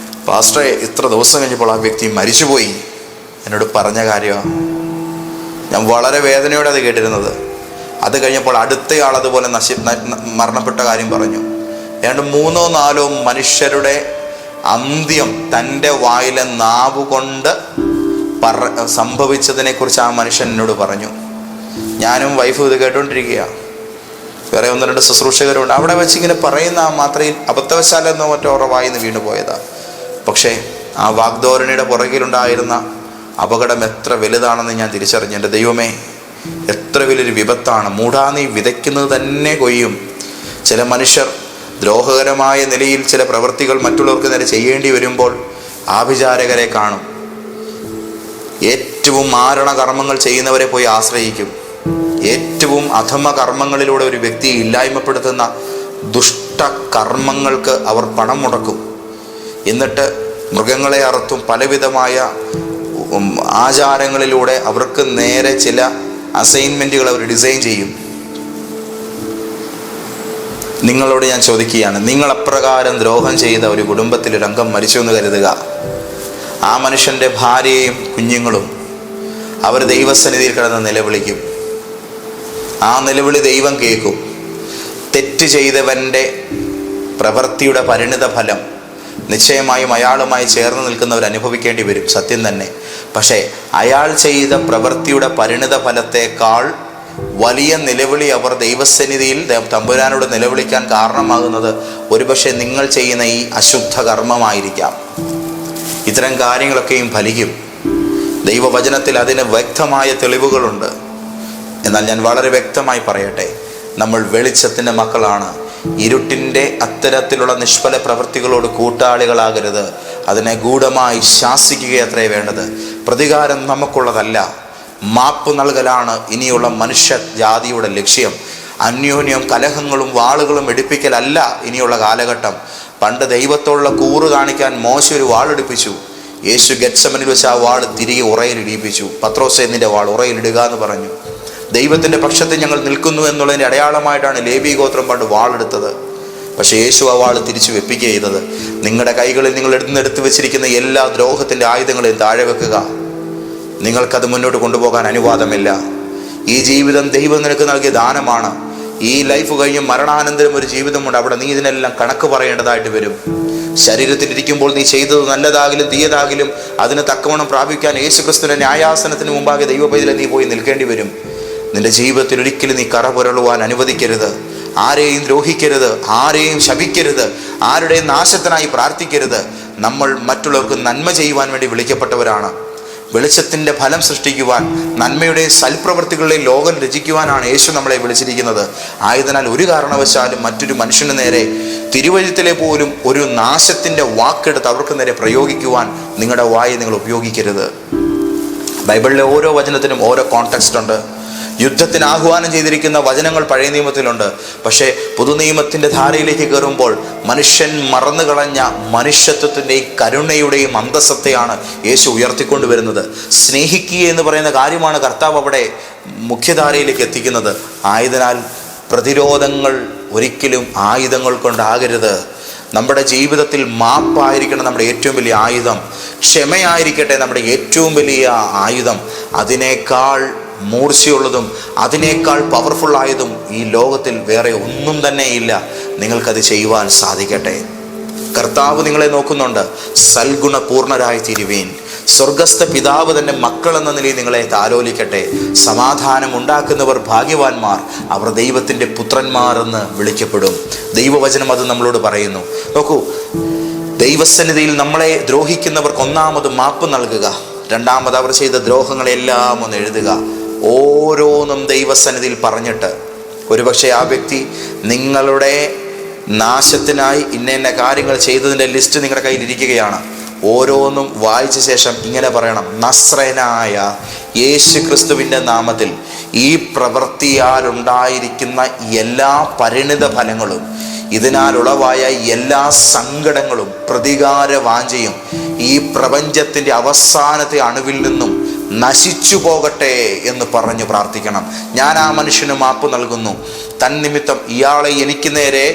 പാസ്റ്ററെ. ഇത്ര ദിവസം കഴിഞ്ഞപ്പോൾ ആ വ്യക്തി മരിച്ചുപോയി. എന്നോട് പറഞ്ഞ കാര്യമാണ്. ഞാൻ വളരെ വേദനയോടെ അത് കേട്ടിരുന്നത്. അത് കഴിഞ്ഞപ്പോൾ അടുത്തയാൾ അതുപോലെ മരണപ്പെട്ട കാര്യം പറഞ്ഞു. ഏതാണ്ട് 3-4 മനുഷ്യരുടെ അന്ത്യം തൻ്റെ വായിലെ നാവുകൊണ്ട് സംഭവിച്ചതിനെക്കുറിച്ച് ആ മനുഷ്യൻ എന്നോട് പറഞ്ഞു. ഞാനും വൈഫും ഇത് കേട്ടുകൊണ്ടിരിക്കുകയാണ്. വേറെ 1-2 ശുശ്രൂഷകരുണ്ട്. അവിടെ വെച്ച് ഇങ്ങനെ പറയുന്ന ആ മാത്രയിൽ അബദ്ധവശാലെന്നോ മറ്റോ അവരുടെ വായിൽ നിന്ന് വീണു പോയതാണ്. പക്ഷേ ആ വാഗ്ദോരണിയുടെ പുറകിലുണ്ടായിരുന്ന അപകടം എത്ര വലുതാണെന്ന് ഞാൻ തിരിച്ചറിഞ്ഞു. എൻ്റെ ദൈവമേ, എത്ര വലിയൊരു വിപത്താണ്. മൂഢാനീ വിതയ്ക്കുന്നത് തന്നെ കൊയ്യും. ചില മനുഷ്യർ ദ്രോഹകരമായ നിലയിൽ ചില പ്രവൃത്തികൾ മറ്റുള്ളവർക്ക് നേരെ ചെയ്യേണ്ടി വരുമ്പോൾ ആഭിചാരകരെ കാണും. ഏറ്റവും മാരണ കർമ്മങ്ങൾ ചെയ്യുന്നവരെ പോയി ആശ്രയിക്കും. ഏറ്റവും അധമ കർമ്മങ്ങളിലൂടെ ഒരു വ്യക്തിയെ ഇല്ലായ്മപ്പെടുത്തുന്ന ദുഷ്ടകർമ്മങ്ങൾക്ക് അവർ പണം മുടക്കും. എന്നിട്ട് മൃഗങ്ങളെ അറുത്തും പലവിധമായ ആചാരങ്ങളിലൂടെ അവർക്ക് നേരെ ചില അസൈൻമെൻറ്റുകൾ അവർ ഡിസൈൻ ചെയ്യും. നിങ്ങളോട് ഞാൻ ചോദിക്കുകയാണ്, നിങ്ങൾ അപ്രകാരം ദ്രോഹം ചെയ്ത ഒരു കുടുംബത്തിൽ ഒരു അംഗം മരിച്ചു എന്ന് കരുതുക. ആ മനുഷ്യൻ്റെ ഭാര്യയും കുഞ്ഞുങ്ങളും അവർ ദൈവസന്നിധിയിൽ കിടന്ന് നിലവിളിക്കും. ആ നിലവിളി ദൈവം കേൾക്കും. തെറ്റ് ചെയ്തവൻ്റെ പ്രവൃത്തിയുടെ പരിണിത ഫലം നിശ്ചയമായും അയാളുമായി ചേർന്ന് നിൽക്കുന്നവർ അനുഭവിക്കേണ്ടി വരും, സത്യം തന്നെ. പക്ഷേ അയാൾ ചെയ്ത പ്രവൃത്തിയുടെ പരിണിത ഫലത്തേക്കാൾ വലിയ നിലവിളി അവർ ദൈവസന്നിധിയിൽ തമ്പുരാനോട് നിലവിളിക്കാൻ കാരണമാകുന്നത് ഒരുപക്ഷെ നിങ്ങൾ ചെയ്യുന്ന ഈ അശുദ്ധ കർമ്മമായിരിക്കാം. ഇത്തരം കാര്യങ്ങളൊക്കെയും ഫലിക്കും. ദൈവവചനത്തിൽ അതിന് വ്യക്തമായ തെളിവുകളുണ്ട്. എന്നാൽ ഞാൻ വളരെ വ്യക്തമായി പറയട്ടെ, നമ്മൾ വെളിച്ചത്തിൻ്റെ മക്കളാണ്. ഇരുട്ടിൻ്റെ അത്തരത്തിലുള്ള നിഷ്ഫല പ്രവൃത്തികളോട് കൂട്ടാളികളാകരുത്. അതിനെ ഗൂഢമായി ശാസിക്കുകയത്രേ വേണ്ടത്. പ്രതികാരം നമുക്കുള്ളതല്ല, മാപ്പ് നൽകലാണ് ഇനിയുള്ള മനുഷ്യ ജാതിയുടെ ലക്ഷ്യം. അന്യോന്യം കലഹങ്ങളും വാളുകളും എടുപ്പിക്കലല്ല ഇനിയുള്ള കാലഘട്ടം. പണ്ട് ദൈവത്തോടുള്ള കൂറ് കാണിക്കാൻ മോശ ഒരു വാളെടുപ്പിച്ചു. യേശു ഗെത്സമനിൽ വെച്ച് ആ വാൾ തിരികെ ഉറയിലിടിപ്പിച്ചു. പത്രോസേ, നിന്റെ വാൾ ഉറയിലിടുക എന്ന് പറഞ്ഞു. ദൈവത്തിൻ്റെ പക്ഷത്ത് ഞങ്ങൾ നിൽക്കുന്നു എന്നുള്ളതിൻ്റെ അടയാളമായിട്ടാണ് ലേവി ഗോത്രം പണ്ട് വാളെടുത്തത്. പക്ഷേ യേശു ആ വാൾ തിരിച്ചു വെപ്പിക്കുക ചെയ്തത്, നിങ്ങളുടെ കൈകളിൽ നിങ്ങൾ എടുത്ത് വെച്ചിരിക്കുന്ന എല്ലാ ദ്രോഹത്തിൻ്റെ ആയുധങ്ങളെയും താഴെ വെക്കുക. നിങ്ങൾക്കത് മുന്നോട്ട് കൊണ്ടുപോകാൻ അനുവാദമില്ല. ഈ ജീവിതം ദൈവം നിനക്ക് നൽകിയ ദാനമാണ്. ഈ ലൈഫ് കഴിഞ്ഞ് മരണാനന്തരം ഒരു ജീവിതമുണ്ട്. അവിടെ നീ ഇതിനെല്ലാം കണക്ക് പറയേണ്ടതായിട്ട് വരും. ശരീരത്തിലിരിക്കുമ്പോൾ നീ ചെയ്തത് നല്ലതാകിലും തീയതാകിലും അതിന് തക്കവണ്ണം പ്രാപിക്കാൻ യേശുക്രിസ്തുവിന്റെ ന്യായാസനത്തിന് മുമ്പാകെ ദൈവപൈതലെ നീ പോയി നിൽക്കേണ്ടി വരും. നിന്റെ ജീവിതത്തിൽ ഒരിക്കലും നീ കറ പുരളുവാൻ അനുവദിക്കരുത്. ആരെയും ദ്രോഹിക്കരുത്, ആരെയും ശപിക്കരുത്, ആരുടെയും നാശത്തിനായി പ്രാർത്ഥിക്കരുത്. നമ്മൾ മറ്റുള്ളവർക്ക് നന്മ ചെയ്യുവാൻ വേണ്ടി വിളിക്കപ്പെട്ടവരാണ്. വെളിച്ചത്തിൻ്റെ ഫലം സൃഷ്ടിക്കുവാൻ, നന്മയുടെ സൽപ്രവൃത്തികളുടെ ലോകം രചിക്കുവാനാണ് യേശു നമ്മളെ വിളിച്ചിരിക്കുന്നത്. ആയതിനാൽ ഒരു കാരണവശാലും മറ്റൊരു മനുഷ്യന് നേരെ തിരുവഴുത്തിലെ പോലും ഒരു നാശത്തിൻ്റെ വാക്കെടുത്ത് അവർക്ക് നേരെ പ്രയോഗിക്കുവാൻ നിങ്ങളുടെ വായി നിങ്ങൾ ഉപയോഗിക്കരുത്. ബൈബിളിലെ ഓരോ വചനത്തിനും ഓരോ കോണ്ടെക്സ്റ്റ് ഉണ്ട്. യുദ്ധത്തിന് ആഹ്വാനം ചെയ്തിരിക്കുന്ന വചനങ്ങൾ പഴയ നിയമത്തിലുണ്ട്. പക്ഷേ പുതുനിയമത്തിൻ്റെ ധാരയിലേക്ക് കയറുമ്പോൾ മനുഷ്യൻ മറന്നു കളഞ്ഞ മനുഷ്യത്വത്തിൻ്റെയും കരുണയുടെയും അന്തസ്സത്തെയാണ് യേശു ഉയർത്തിക്കൊണ്ടുവരുന്നത്. സ്നേഹിക്കുക എന്ന് പറയുന്ന കാര്യമാണ് കർത്താവ് അവിടെ മുഖ്യധാരയിലേക്ക് എത്തിക്കുന്നത്. ആയതിനാൽ പ്രതിരോധങ്ങൾ ഒരിക്കലും ആയുധങ്ങൾ കൊണ്ടാകരുത്. നമ്മുടെ ജീവിതത്തിൽ മാപ്പായിരിക്കണം നമ്മുടെ ഏറ്റവും വലിയ ആയുധം. ക്ഷമയായിരിക്കട്ടെ നമ്മുടെ ഏറ്റവും വലിയ ആയുധം. അതിനേക്കാൾ മൂർച്ചയുള്ളതും അതിനേക്കാൾ പവർഫുള്ളായതും ഈ ലോകത്തിൽ വേറെ ഒന്നും തന്നെ ഇല്ല. നിങ്ങൾക്കത് ചെയ്യുവാൻ സാധിക്കട്ടെ. കർത്താവ് നിങ്ങളെ നോക്കുന്നുണ്ട്. സൽഗുണപൂർണരായി തീരുവീൻ. സ്വർഗസ്ഥ പിതാവ് തന്നെ മക്കളെന്ന നിലയിൽ നിങ്ങളെ താലോലിക്കട്ടെ. സമാധാനം ഉണ്ടാക്കുന്നവർ ഭാഗ്യവാന്മാർ, അവർ ദൈവത്തിൻ്റെ പുത്രന്മാർ എന്ന് വിളിക്കപ്പെടും. ദൈവവചനം അത് നമ്മളോട് പറയുന്നു. നോക്കൂ, ദൈവസന്നിധിയിൽ നമ്മളെ ദ്രോഹിക്കുന്നവർക്ക് ഒന്നാമത് മാപ്പ് നൽകുക. രണ്ടാമത് അവർ ചെയ്ത ദ്രോഹങ്ങളെല്ലാം ഒന്ന് എഴുതുക. ഓരോന്നും ദൈവസന്നിധിയിൽ പറഞ്ഞിട്ട്, ഒരുപക്ഷെ ആ വ്യക്തി നിങ്ങളുടെ നാശത്തിനായി ഇന്ന കാര്യങ്ങൾ ചെയ്തതിൻ്റെ ലിസ്റ്റ് നിങ്ങളുടെ കയ്യിൽ ഇരിക്കുകയാണ്. ഓരോന്നും വായിച്ച ശേഷം ഇങ്ങനെ പറയണം: നസ്രയനായ യേശു ക്രിസ്തുവിൻ്റെ നാമത്തിൽ ഈ പ്രവൃത്തിയാൽ ഉണ്ടായിരിക്കുന്ന എല്ലാ പരിണിത ഫലങ്ങളും, ഇതിനാൽ ഉളവായ എല്ലാ സങ്കടങ്ങളും പ്രതികാര വാഞ്ചയും ഈ പ്രപഞ്ചത്തിൻ്റെ അവസാനത്തെ അണുവിൽ നിന്നും നശിച്ചു പോകട്ടെ എന്ന് പറഞ്ഞു പ്രാർത്ഥിക്കണം. ഞാൻ ആ മനുഷ്യന് മാപ്പ് നൽകുന്നു. തന്നിമിത്തം ഇയാളെ എനിക്ക് നേരെ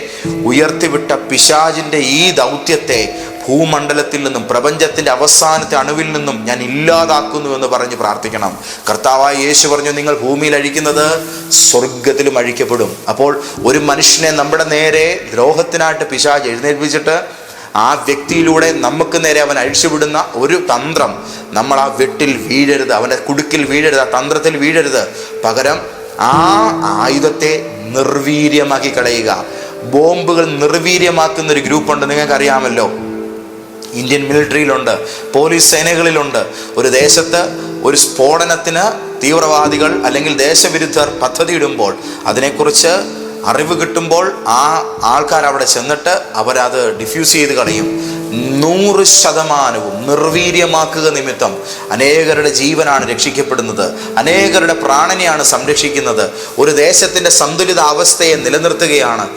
ഉയർത്തിവിട്ട പിശാചിൻ്റെ ഈ ദൗത്യത്തെ ഭൂമണ്ഡലത്തിൽ നിന്നും പ്രപഞ്ചത്തിൻ്റെ അവസാനത്തെ അണുവിൽ നിന്നും ഞാൻ ഇല്ലാതാക്കുന്നു എന്ന് പറഞ്ഞ് പ്രാർത്ഥിക്കണം. കർത്താവായ യേശു പറഞ്ഞു, നിങ്ങൾ ഭൂമിയിൽ അഴിക്കുന്നത് സ്വർഗത്തിലും അഴിക്കപ്പെടും. അപ്പോൾ ഒരു മനുഷ്യനെ നമ്മുടെ നേരെ ദ്രോഹത്തിനായിട്ട് പിശാച് എഴുന്നേൽപ്പിച്ചിട്ട് ആ വ്യക്തിയിലൂടെ നമുക്ക് നേരെ അവൻ അഴിച്ചുവിടുന്ന ഒരു തന്ത്രം, നമ്മൾ ആ വെട്ടിൽ വീഴരുത്, അവൻ്റെ കുടുക്കിൽ വീഴരുത്, ആ തന്ത്രത്തിൽ വീഴരുത്. പകരം ആ ആയുധത്തെ നിർവീര്യമാക്കി കളയുക. ബോംബുകൾ നിർവീര്യമാക്കുന്ന ഒരു ഗ്രൂപ്പുണ്ട്, നിങ്ങൾക്കറിയാമല്ലോ. ഇന്ത്യൻ മിലിറ്ററിയിലുണ്ട്, പോലീസ് സേനകളിലുണ്ട്. ഒരു ദേശത്ത് ഒരു സ്ഫോടനത്തിന് തീവ്രവാദികൾ അല്ലെങ്കിൽ ദേശവിരുദ്ധർ പദ്ധതിയിടുമ്പോൾ അതിനെക്കുറിച്ച് അറിവ് കിട്ടുമ്പോൾ ആ ആൾക്കാർ അവിടെ ചെന്നിട്ട് അവരത് ഡിഫ്യൂസ് ചെയ്ത് കളയും. 100% നിർവീര്യമാക്കുക നിമിത്തം അനേകരുടെ ജീവനാണ് രക്ഷിക്കപ്പെടുന്നത്, അനേകരുടെ പ്രാണനെയാണ് സംരക്ഷിക്കുന്നത്, ഒരു ദേശത്തിൻ്റെ സന്തുലിത അവസ്ഥയെ നിലനിർത്തുകയാണ്.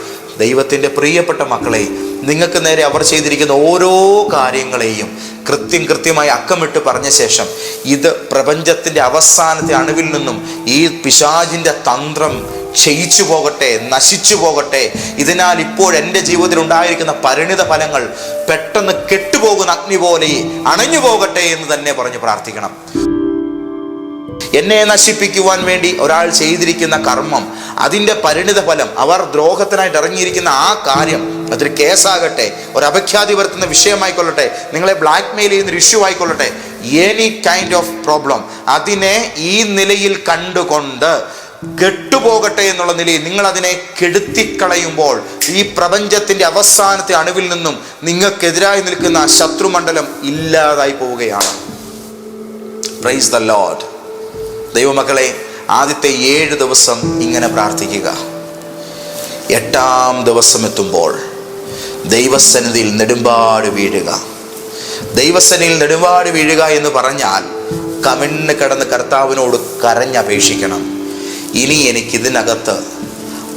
ദൈവത്തിൻ്റെ പ്രിയപ്പെട്ട മക്കളെ, നിങ്ങൾക്ക് നേരെ അവർ ചെയ്തിരിക്കുന്ന ഓരോ കാര്യങ്ങളെയും കൃത്യമായി അക്കമിട്ട് പറഞ്ഞ ശേഷം, ഇത് പ്രപഞ്ചത്തിൻ്റെ അവസാനത്തെ അണുവിൽ നിന്നും ഈ പിശാചിൻ്റെ തന്ത്രം ക്ഷയിച്ചു പോകട്ടെ, നശിച്ചു പോകട്ടെ. ഇതിനാൽ ഇപ്പോൾ എൻ്റെ ജീവിതത്തിൽ ഉണ്ടായിരിക്കുന്ന പരിണിത ഫലങ്ങൾ പെട്ടെന്ന് കെട്ടുപോകുന്ന അഗ്നി പോലെ അണഞ്ഞു പോകട്ടെ എന്ന് തന്നെ പറഞ്ഞ് പ്രാർത്ഥിക്കണം. എന്നെ നശിപ്പിക്കുവാൻ വേണ്ടി ഒരാൾ ചെയ്തിരിക്കുന്ന കർമ്മം, അതിൻ്റെ പരിണിത ഫലം, അവർ ദ്രോഹത്തിനായിട്ട് ഇറങ്ങിയിരിക്കുന്ന ആ കാര്യം, അതൊരു കേസാകട്ടെ, ഒരു അപഖ്യാതി വരുത്തുന്ന വിഷയമായിക്കൊള്ളട്ടെ, നിങ്ങളെ ബ്ലാക്ക് മെയിൽ ചെയ്യുന്നൊരു ഇഷ്യൂ ആയിക്കൊള്ളട്ടെ, എനി കൈൻഡ് ഓഫ് പ്രോബ്ലം, അതിനെ ഈ നിലയിൽ കണ്ടുകൊണ്ട് കെട്ടുപോകട്ടെ എന്നുള്ള നിലയിൽ നിങ്ങൾ അതിനെ കെടുത്തിക്കളയുമ്പോൾ ഈ പ്രപഞ്ചത്തിൻ്റെ അവസാനത്തെ അണുവിൽ നിന്നും നിങ്ങൾക്കെതിരായി നിൽക്കുന്ന ശത്രുമണ്ഡലം ഇല്ലാതായി പോവുകയാണ്. Praise the Lord. ദൈവമക്കളെ, ആദ്യത്തെ 7 ദിവസം ഇങ്ങനെ പ്രാർത്ഥിക്കുക. 8-ാം ദിവസം എത്തുമ്പോൾ ദൈവസന്നിധിയിൽ നെടുമ്പാട് വീഴുക. ദൈവസന്നിധിയിൽ നെടുമ്പാട് വീഴുക എന്ന് പറഞ്ഞാൽ കമിഴ്ന്ന് കിടന്ന് കർത്താവിനോട് കരഞ്ഞപേക്ഷിക്കണം. ഇനി എനിക്കിതിനകത്ത്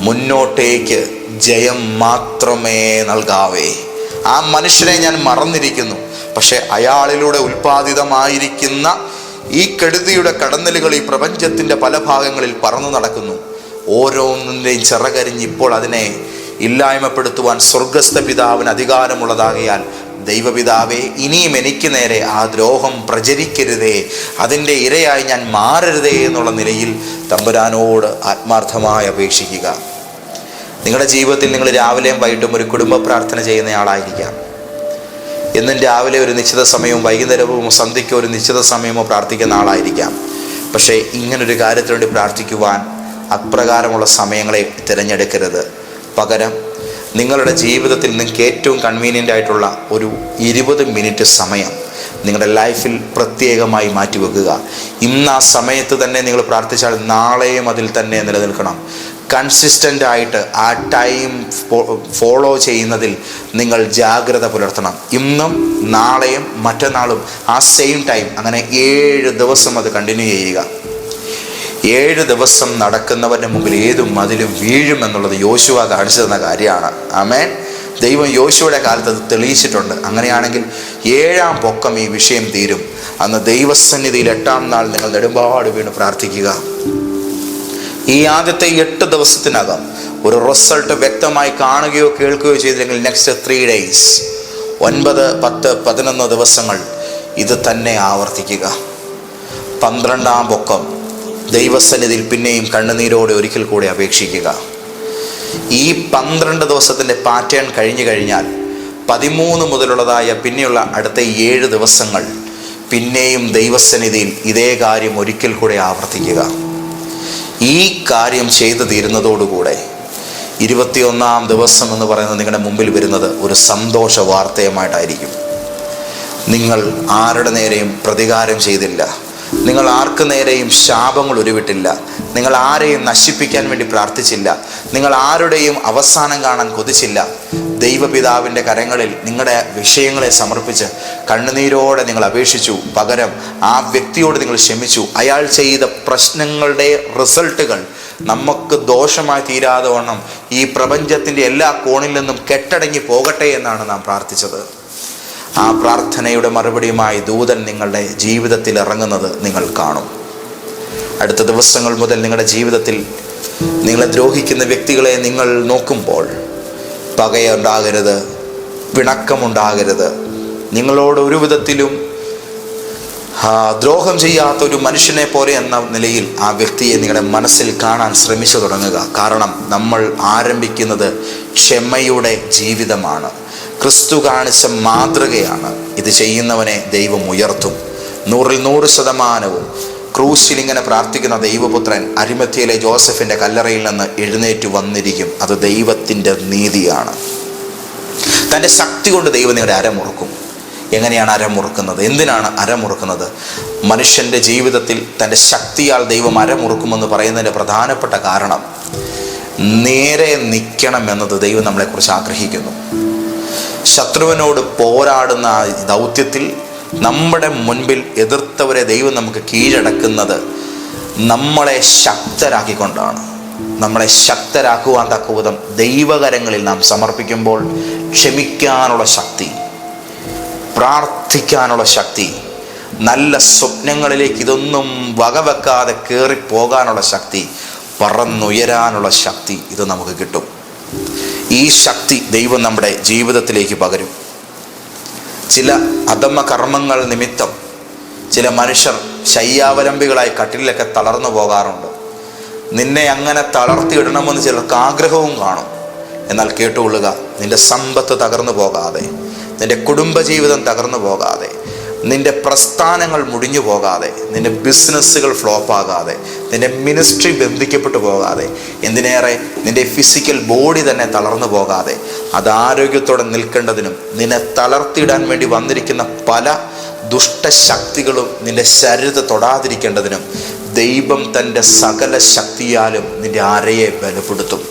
മുന്നോട്ടേക്ക് ജയം മാത്രമേ നൽകാവേ. ആ മനുഷ്യനെ ഞാൻ മറന്നിരിക്കുന്നു, പക്ഷെ അയാളിലൂടെ ഉൽപ്പാദിതമായിരിക്കുന്ന ഈ കെടുതിയുടെ കടന്നലുകൾ ഈ പ്രപഞ്ചത്തിൻ്റെ പല ഭാഗങ്ങളിൽ പറന്നു നടക്കുന്നു. ഓരോന്നിൻ്റെയും ചിറകരിഞ്ഞ് ഇപ്പോൾ അതിനെ ഇല്ലായ്മപ്പെടുത്തുവാൻ സ്വർഗസ്ഥ പിതാവിന് അധികാരമുള്ളതാകയാൽ ദൈവപിതാവേ, ഇനിയും എനിക്ക് നേരെ ആ ദ്രോഹം പ്രചരിക്കരുതേ, അതിൻ്റെ ഇരയായി ഞാൻ മാറരുതേ എന്നുള്ള നിലയിൽ തമ്പുരാനോട് ആത്മാർത്ഥമായി അപേക്ഷിക്കുക. നിങ്ങളുടെ ജീവിതത്തിൽ നിങ്ങൾ രാവിലെയും വൈകിട്ടും ഒരു കുടുംബ പ്രാർത്ഥന ചെയ്യുന്നയാളായിരിക്കാം. എന്നും രാവിലെ ഒരു നിശ്ചിത സമയവും വൈകുന്നേരവും സന്ധ്യയ്ക്കോ ഒരു നിശ്ചിത സമയമോ പ്രാർത്ഥിക്കുന്ന ആളായിരിക്കാം. പക്ഷേ ഇങ്ങനൊരു കാര്യത്തിന് വേണ്ടി പ്രാർത്ഥിക്കുവാൻ അപ്രകാരമുള്ള സമയങ്ങളെ തിരഞ്ഞെടുക്കരുത്. പകരം നിങ്ങളുടെ ജീവിതത്തിൽ നിങ്ങൾക്ക് ഏറ്റവും കൺവീനിയൻ്റ് ആയിട്ടുള്ള ഒരു 20 മിനിറ്റ് സമയം നിങ്ങളുടെ ലൈഫിൽ പ്രത്യേകമായി മാറ്റിവെക്കുക. ഇന്ന് ആ സമയത്ത് തന്നെ നിങ്ങൾ പ്രാർത്ഥിച്ചാൽ നാളെയും അതിൽ തന്നെ നിലനിൽക്കണം. കൺസിസ്റ്റൻ്റ് ആയിട്ട് ആ ടൈം ഫോളോ ചെയ്യുന്നതിൽ നിങ്ങൾ ജാഗ്രത പുലർത്തണം. ഇന്നും നാളെയും മറ്റന്നാളും ആ സെയിം ടൈം, അങ്ങനെ 7 ദിവസം അത് കണ്ടിന്യൂ ചെയ്യുക. 7 ദിവസം നടക്കുന്നവൻ്റെ മുമ്പിൽ ഏതും മതിലും വീഴുമെന്നുള്ളത് യോശുവ കാണിച്ചു തന്ന കാര്യമാണ്. ആമേൻ. ദൈവം യോശുവയുടെ കാലത്ത് അത് തെളിയിച്ചിട്ടുണ്ട്. അങ്ങനെയാണെങ്കിൽ 7-ാം പൊക്കം ഈ വിഷയം തീരും. അന്ന് ദൈവസന്നിധിയിൽ 8-ാം നാൾ നിങ്ങൾ നെടുമ്പാട് വീണ് പ്രാർത്ഥിക്കുക. ഈ ആദ്യത്തെ 8 ദിവസത്തിനകം ഒരു റിസൾട്ട് വ്യക്തമായി കാണുകയോ കേൾക്കുകയോ ചെയ്തില്ലെങ്കിൽ നെക്സ്റ്റ് 3 ഡേയ്സ് 9, 10, 11 ദിവസങ്ങൾ ഇത് തന്നെ ആവർത്തിക്കുക. 12-ാം പൊക്കം ദൈവസന്നിധിയിൽ പിന്നെയും കണ്ണുനീരോടെ ഒരിക്കൽ കൂടെ അപേക്ഷിക്കുക. ഈ 12 ദിവസത്തിൻ്റെ പാറ്റേൺ കഴിഞ്ഞു കഴിഞ്ഞാൽ 13 മുതലുള്ളതായ പിന്നെയുള്ള അടുത്ത 7 ദിവസങ്ങൾ പിന്നെയും ദൈവസന്നിധിയിൽ ഇതേ കാര്യം ഒരിക്കൽ കൂടെ ആവർത്തിക്കുക. ഈ കാര്യം ചെയ്തു തീരുന്നതോടുകൂടെ 21-ാം ദിവസം എന്ന് പറയുന്നത് നിങ്ങളുടെ മുമ്പിൽ വരുന്നത് ഒരു സന്തോഷ വാർത്തയുമായിട്ടായിരിക്കും. നിങ്ങൾ ആരുടെ നേരെയും പ്രതികാരം ചെയ്തില്ല, നിങ്ങൾ ആർക്ക് നേരെയും ശാപങ്ങൾ ഉരുവിട്ടില്ല, നിങ്ങൾ ആരെയും നശിപ്പിക്കാൻ വേണ്ടി പ്രാർത്ഥിച്ചില്ല, നിങ്ങൾ ആരുടെയും അവസാനം കാണാൻ കൊതിച്ചില്ല. ദൈവപിതാവിൻ്റെ കരങ്ങളിൽ നിങ്ങളുടെ വിഷയങ്ങളെ സമർപ്പിച്ച് കണ്ണുനീരോടെ നിങ്ങൾ അപേക്ഷിച്ചു. പകരം ആ വ്യക്തിയോട് നിങ്ങൾ ക്ഷമിച്ചു. അയാൾ ചെയ്ത പ്രശ്നങ്ങളുടെ റിസൾട്ടുകൾ നമുക്ക് ദോഷമായി തീരാതെ വണ്ണം ഈ പ്രപഞ്ചത്തിൻ്റെ എല്ലാ കോണിൽ നിന്നും കെട്ടടങ്ങി പോകട്ടെ എന്നാണ് നാം പ്രാർത്ഥിച്ചത്. ആ പ്രാർത്ഥനയുടെ മറുപടിയുമായി ദൂതൻ നിങ്ങളുടെ ജീവിതത്തിൽ ഇറങ്ങുന്നത് നിങ്ങൾ കാണും. അടുത്ത ദിവസങ്ങൾ മുതൽ നിങ്ങളുടെ ജീവിതത്തിൽ നിങ്ങളെ ദ്രോഹിക്കുന്ന വ്യക്തികളെ നിങ്ങൾ നോക്കുമ്പോൾ പകയുണ്ടാകരുത്, പിണക്കമുണ്ടാകരുത്. നിങ്ങളോട് ഒരു വിധത്തിലും ദ്രോഹം ചെയ്യാത്തൊരു മനുഷ്യനെ പോലെ എന്ന നിലയിൽ ആ വ്യക്തിയെ നിങ്ങളുടെ മനസ്സിൽ കാണാൻ ശ്രമിച്ചു തുടങ്ങുക. കാരണം നമ്മൾ ആരംഭിക്കുന്നത് ക്ഷമയുടെ ജീവിതമാണ്. ക്രിസ്തു കാണിച്ച മാതൃകയാണ്. ഇത് ചെയ്യുന്നവനെ ദൈവം ഉയർത്തും. 100% ക്രൂശിൽ ഇങ്ങനെ പ്രാർത്ഥിക്കുന്ന ദൈവപുത്രൻ അരിമത്യയിലെ ജോസഫിൻ്റെ കല്ലറയിൽ നിന്ന് എഴുന്നേറ്റ് വന്നിരിക്കും. അത് ദൈവത്തിൻ്റെ നീതിയാണ്. തൻ്റെ ശക്തി കൊണ്ട് ദൈവം നിങ്ങളുടെ അരമുറുക്കും. എങ്ങനെയാണ് അരമുറുക്കുന്നത്? എന്തിനാണ് അരമുറുക്കുന്നത്? മനുഷ്യൻ്റെ ജീവിതത്തിൽ തൻ്റെ ശക്തിയാൽ ദൈവം അരമുറുക്കുമെന്ന് പറയുന്നതിൻ്റെ പ്രധാനപ്പെട്ട കാരണം നേരെ നിൽക്കണം എന്നത് ദൈവം നമ്മളെക്കുറിച്ച് ആഗ്രഹിക്കുന്നു. ശത്രുവിനോട് പോരാടുന്ന ആ ദൗത്യത്തിൽ നമ്മുടെ മുൻപിൽ എതിർത്തവരെ ദൈവം നമുക്ക് കീഴടക്കുന്നത് നമ്മളെ ശക്തരാക്കിക്കൊണ്ടാണ്. നമ്മളെ ശക്തരാക്കുവാൻ തക്കവിധം ദൈവകരങ്ങളിൽ നാം സമർപ്പിക്കുമ്പോൾ ക്ഷമിക്കാനുള്ള ശക്തി, പ്രാർത്ഥിക്കാനുള്ള ശക്തി, നല്ല സ്വപ്നങ്ങളിലേക്ക് ഇതൊന്നും വകവെക്കാതെ കയറിപ്പോകാനുള്ള ശക്തി, പറന്നുയരാനുള്ള ശക്തി ഇത് നമുക്ക് കിട്ടും. ഈ ശക്തി ദൈവം നമ്മുടെ ജീവിതത്തിലേക്ക് പകരും. ചില അധമ കർമ്മങ്ങൾ നിമിത്തം ചില മനുഷ്യർ ശയ്യാവലംബികളായി കട്ടിലൊക്കെ തളർന്നു പോകാറുണ്ട്. നിന്നെ അങ്ങനെ തളർത്തിയിടണമെന്ന് ചിലർക്ക് ആഗ്രഹവും കാണും. എന്നാൽ കേട്ടുകൊള്ളുക, നിന്റെ സമ്പത്ത് തകർന്നു പോകാതെ, നിന്റെ കുടുംബജീവിതം തകർന്നു പോകാതെ, നിന്റെ പ്രസ്ഥാനങ്ങൾ മുടിഞ്ഞു പോകാതെ, നിന്റെ ബിസിനസ്സുകൾ ഫ്ലോപ്പാകാതെ, നിന്റെ മിനിസ്ട്രി ബന്ധിക്കപ്പെട്ടു പോകാതെ, എന്തിനേറെ നിന്റെ ഫിസിക്കൽ ബോഡി തന്നെ തളർന്നു പോകാതെ അത് ആരോഗ്യത്തോടെ നിൽക്കേണ്ടതിനും നിന്നെ തളർത്തിയിടാൻ വേണ്ടി വന്നിരിക്കുന്ന പല ദുഷ്ടശക്തികളും നിന്റെ ശരീരത്തെ തൊടാതിരിക്കേണ്ടതിനും ദൈവം തൻ്റെ സകല ശക്തിയാലും നിന്റെ അരയെ ബലപ്പെടുത്തും.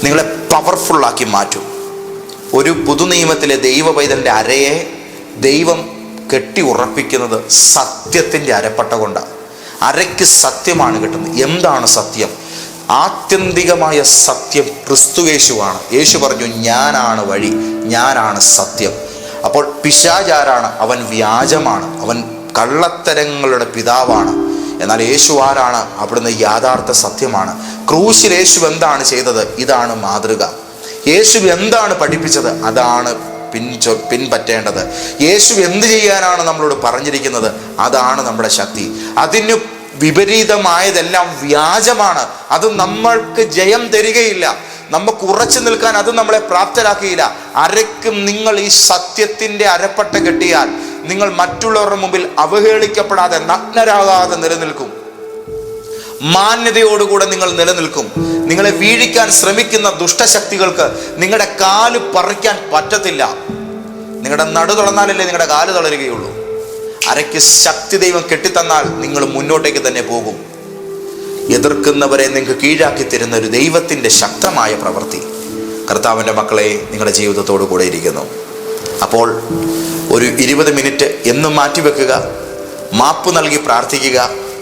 നിങ്ങളെ പവർഫുള്ളാക്കി മാറ്റും. ഒരു പുതുനിയമത്തിലെ ദൈവ പൈതലിൻ്റെ അരയെ ദൈവം കെട്ടി ഉറപ്പിക്കുന്നത് സത്യത്തിൻ്റെ അരപ്പട്ട കൊണ്ടാണ്. അരയ്ക്ക് സത്യമാണ് കിട്ടുന്നത്. എന്താണ് സത്യം? ആത്യന്തികമായ സത്യം ക്രിസ്തുയേശുവാണ്. യേശു പറഞ്ഞു, ഞാനാണ് വഴി, ഞാനാണ് സത്യം. അപ്പോൾ പിശാചാരാണ്? അവൻ വ്യാജമാണ്, അവൻ കള്ളത്തരങ്ങളുടെ പിതാവാണ്. എന്നാൽ യേശു ആരാണ്? അവിടുന്ന് യാഥാർത്ഥ സത്യമാണ്. ക്രൂശിൽ യേശു എന്താണ് ചെയ്തത്? ഇതാണ് മാതൃക. യേശു എന്താണ് പഠിപ്പിച്ചത് അതാണ് പിൻപറ്റേണ്ടത്. യേശു എന്ത് ചെയ്യാനാണ് നമ്മളോട് പറഞ്ഞിരിക്കുന്നത് അതാണ് നമ്മുടെ ശക്തി. അതിന് വിപരീതമായതെല്ലാം വ്യാജമാണ്. അത് നമ്മൾക്ക് ജയം തരികയില്ല. നമുക്ക് ഉറച്ചു നിൽക്കാൻ അത് നമ്മളെ പ്രാപ്തരാക്കുകയില്ല. അരയ്ക്കും നിങ്ങൾ ഈ സത്യത്തിൻ്റെ അരപ്പട്ട കെട്ടിയാൽ നിങ്ങൾ മറ്റുള്ളവരുടെ മുമ്പിൽ അവഹേളിക്കപ്പെടാതെ നഗ്നരാകാതെ നിലനിൽക്കും. മാന്യതയോടുകൂടെ നിങ്ങൾ നിലനിൽക്കും. നിങ്ങളെ വീഴിക്കാൻ ശ്രമിക്കുന്ന ദുഷ്ടശക്തികൾക്ക് നിങ്ങളുടെ കാല് പറിക്കാൻ പറ്റത്തില്ല. നിങ്ങളുടെ നടു തളർന്നാലല്ലേ നിങ്ങളുടെ കാല് തളരുകയുള്ളൂ. അരയ്ക്ക് ശക്തി ദൈവം കെട്ടിത്തന്നാൽ നിങ്ങൾ മുന്നോട്ടേക്ക് തന്നെ പോകും. എതിർക്കുന്നവരെ നിങ്ങൾക്ക് കീഴാക്കി തരുന്ന ഒരു ദൈവത്തിൻ്റെ ശക്തമായ പ്രവൃത്തി കർത്താവിൻ്റെ മക്കളെ നിങ്ങളുടെ ജീവിതത്തോടു കൂടെ ഇരിക്കുന്നു. അപ്പോൾ ഒരു 20 മിനിറ്റ് എന്നും മാറ്റിവെക്കുക. മാപ്പ് നൽകി പ്രാർത്ഥിക്കുക.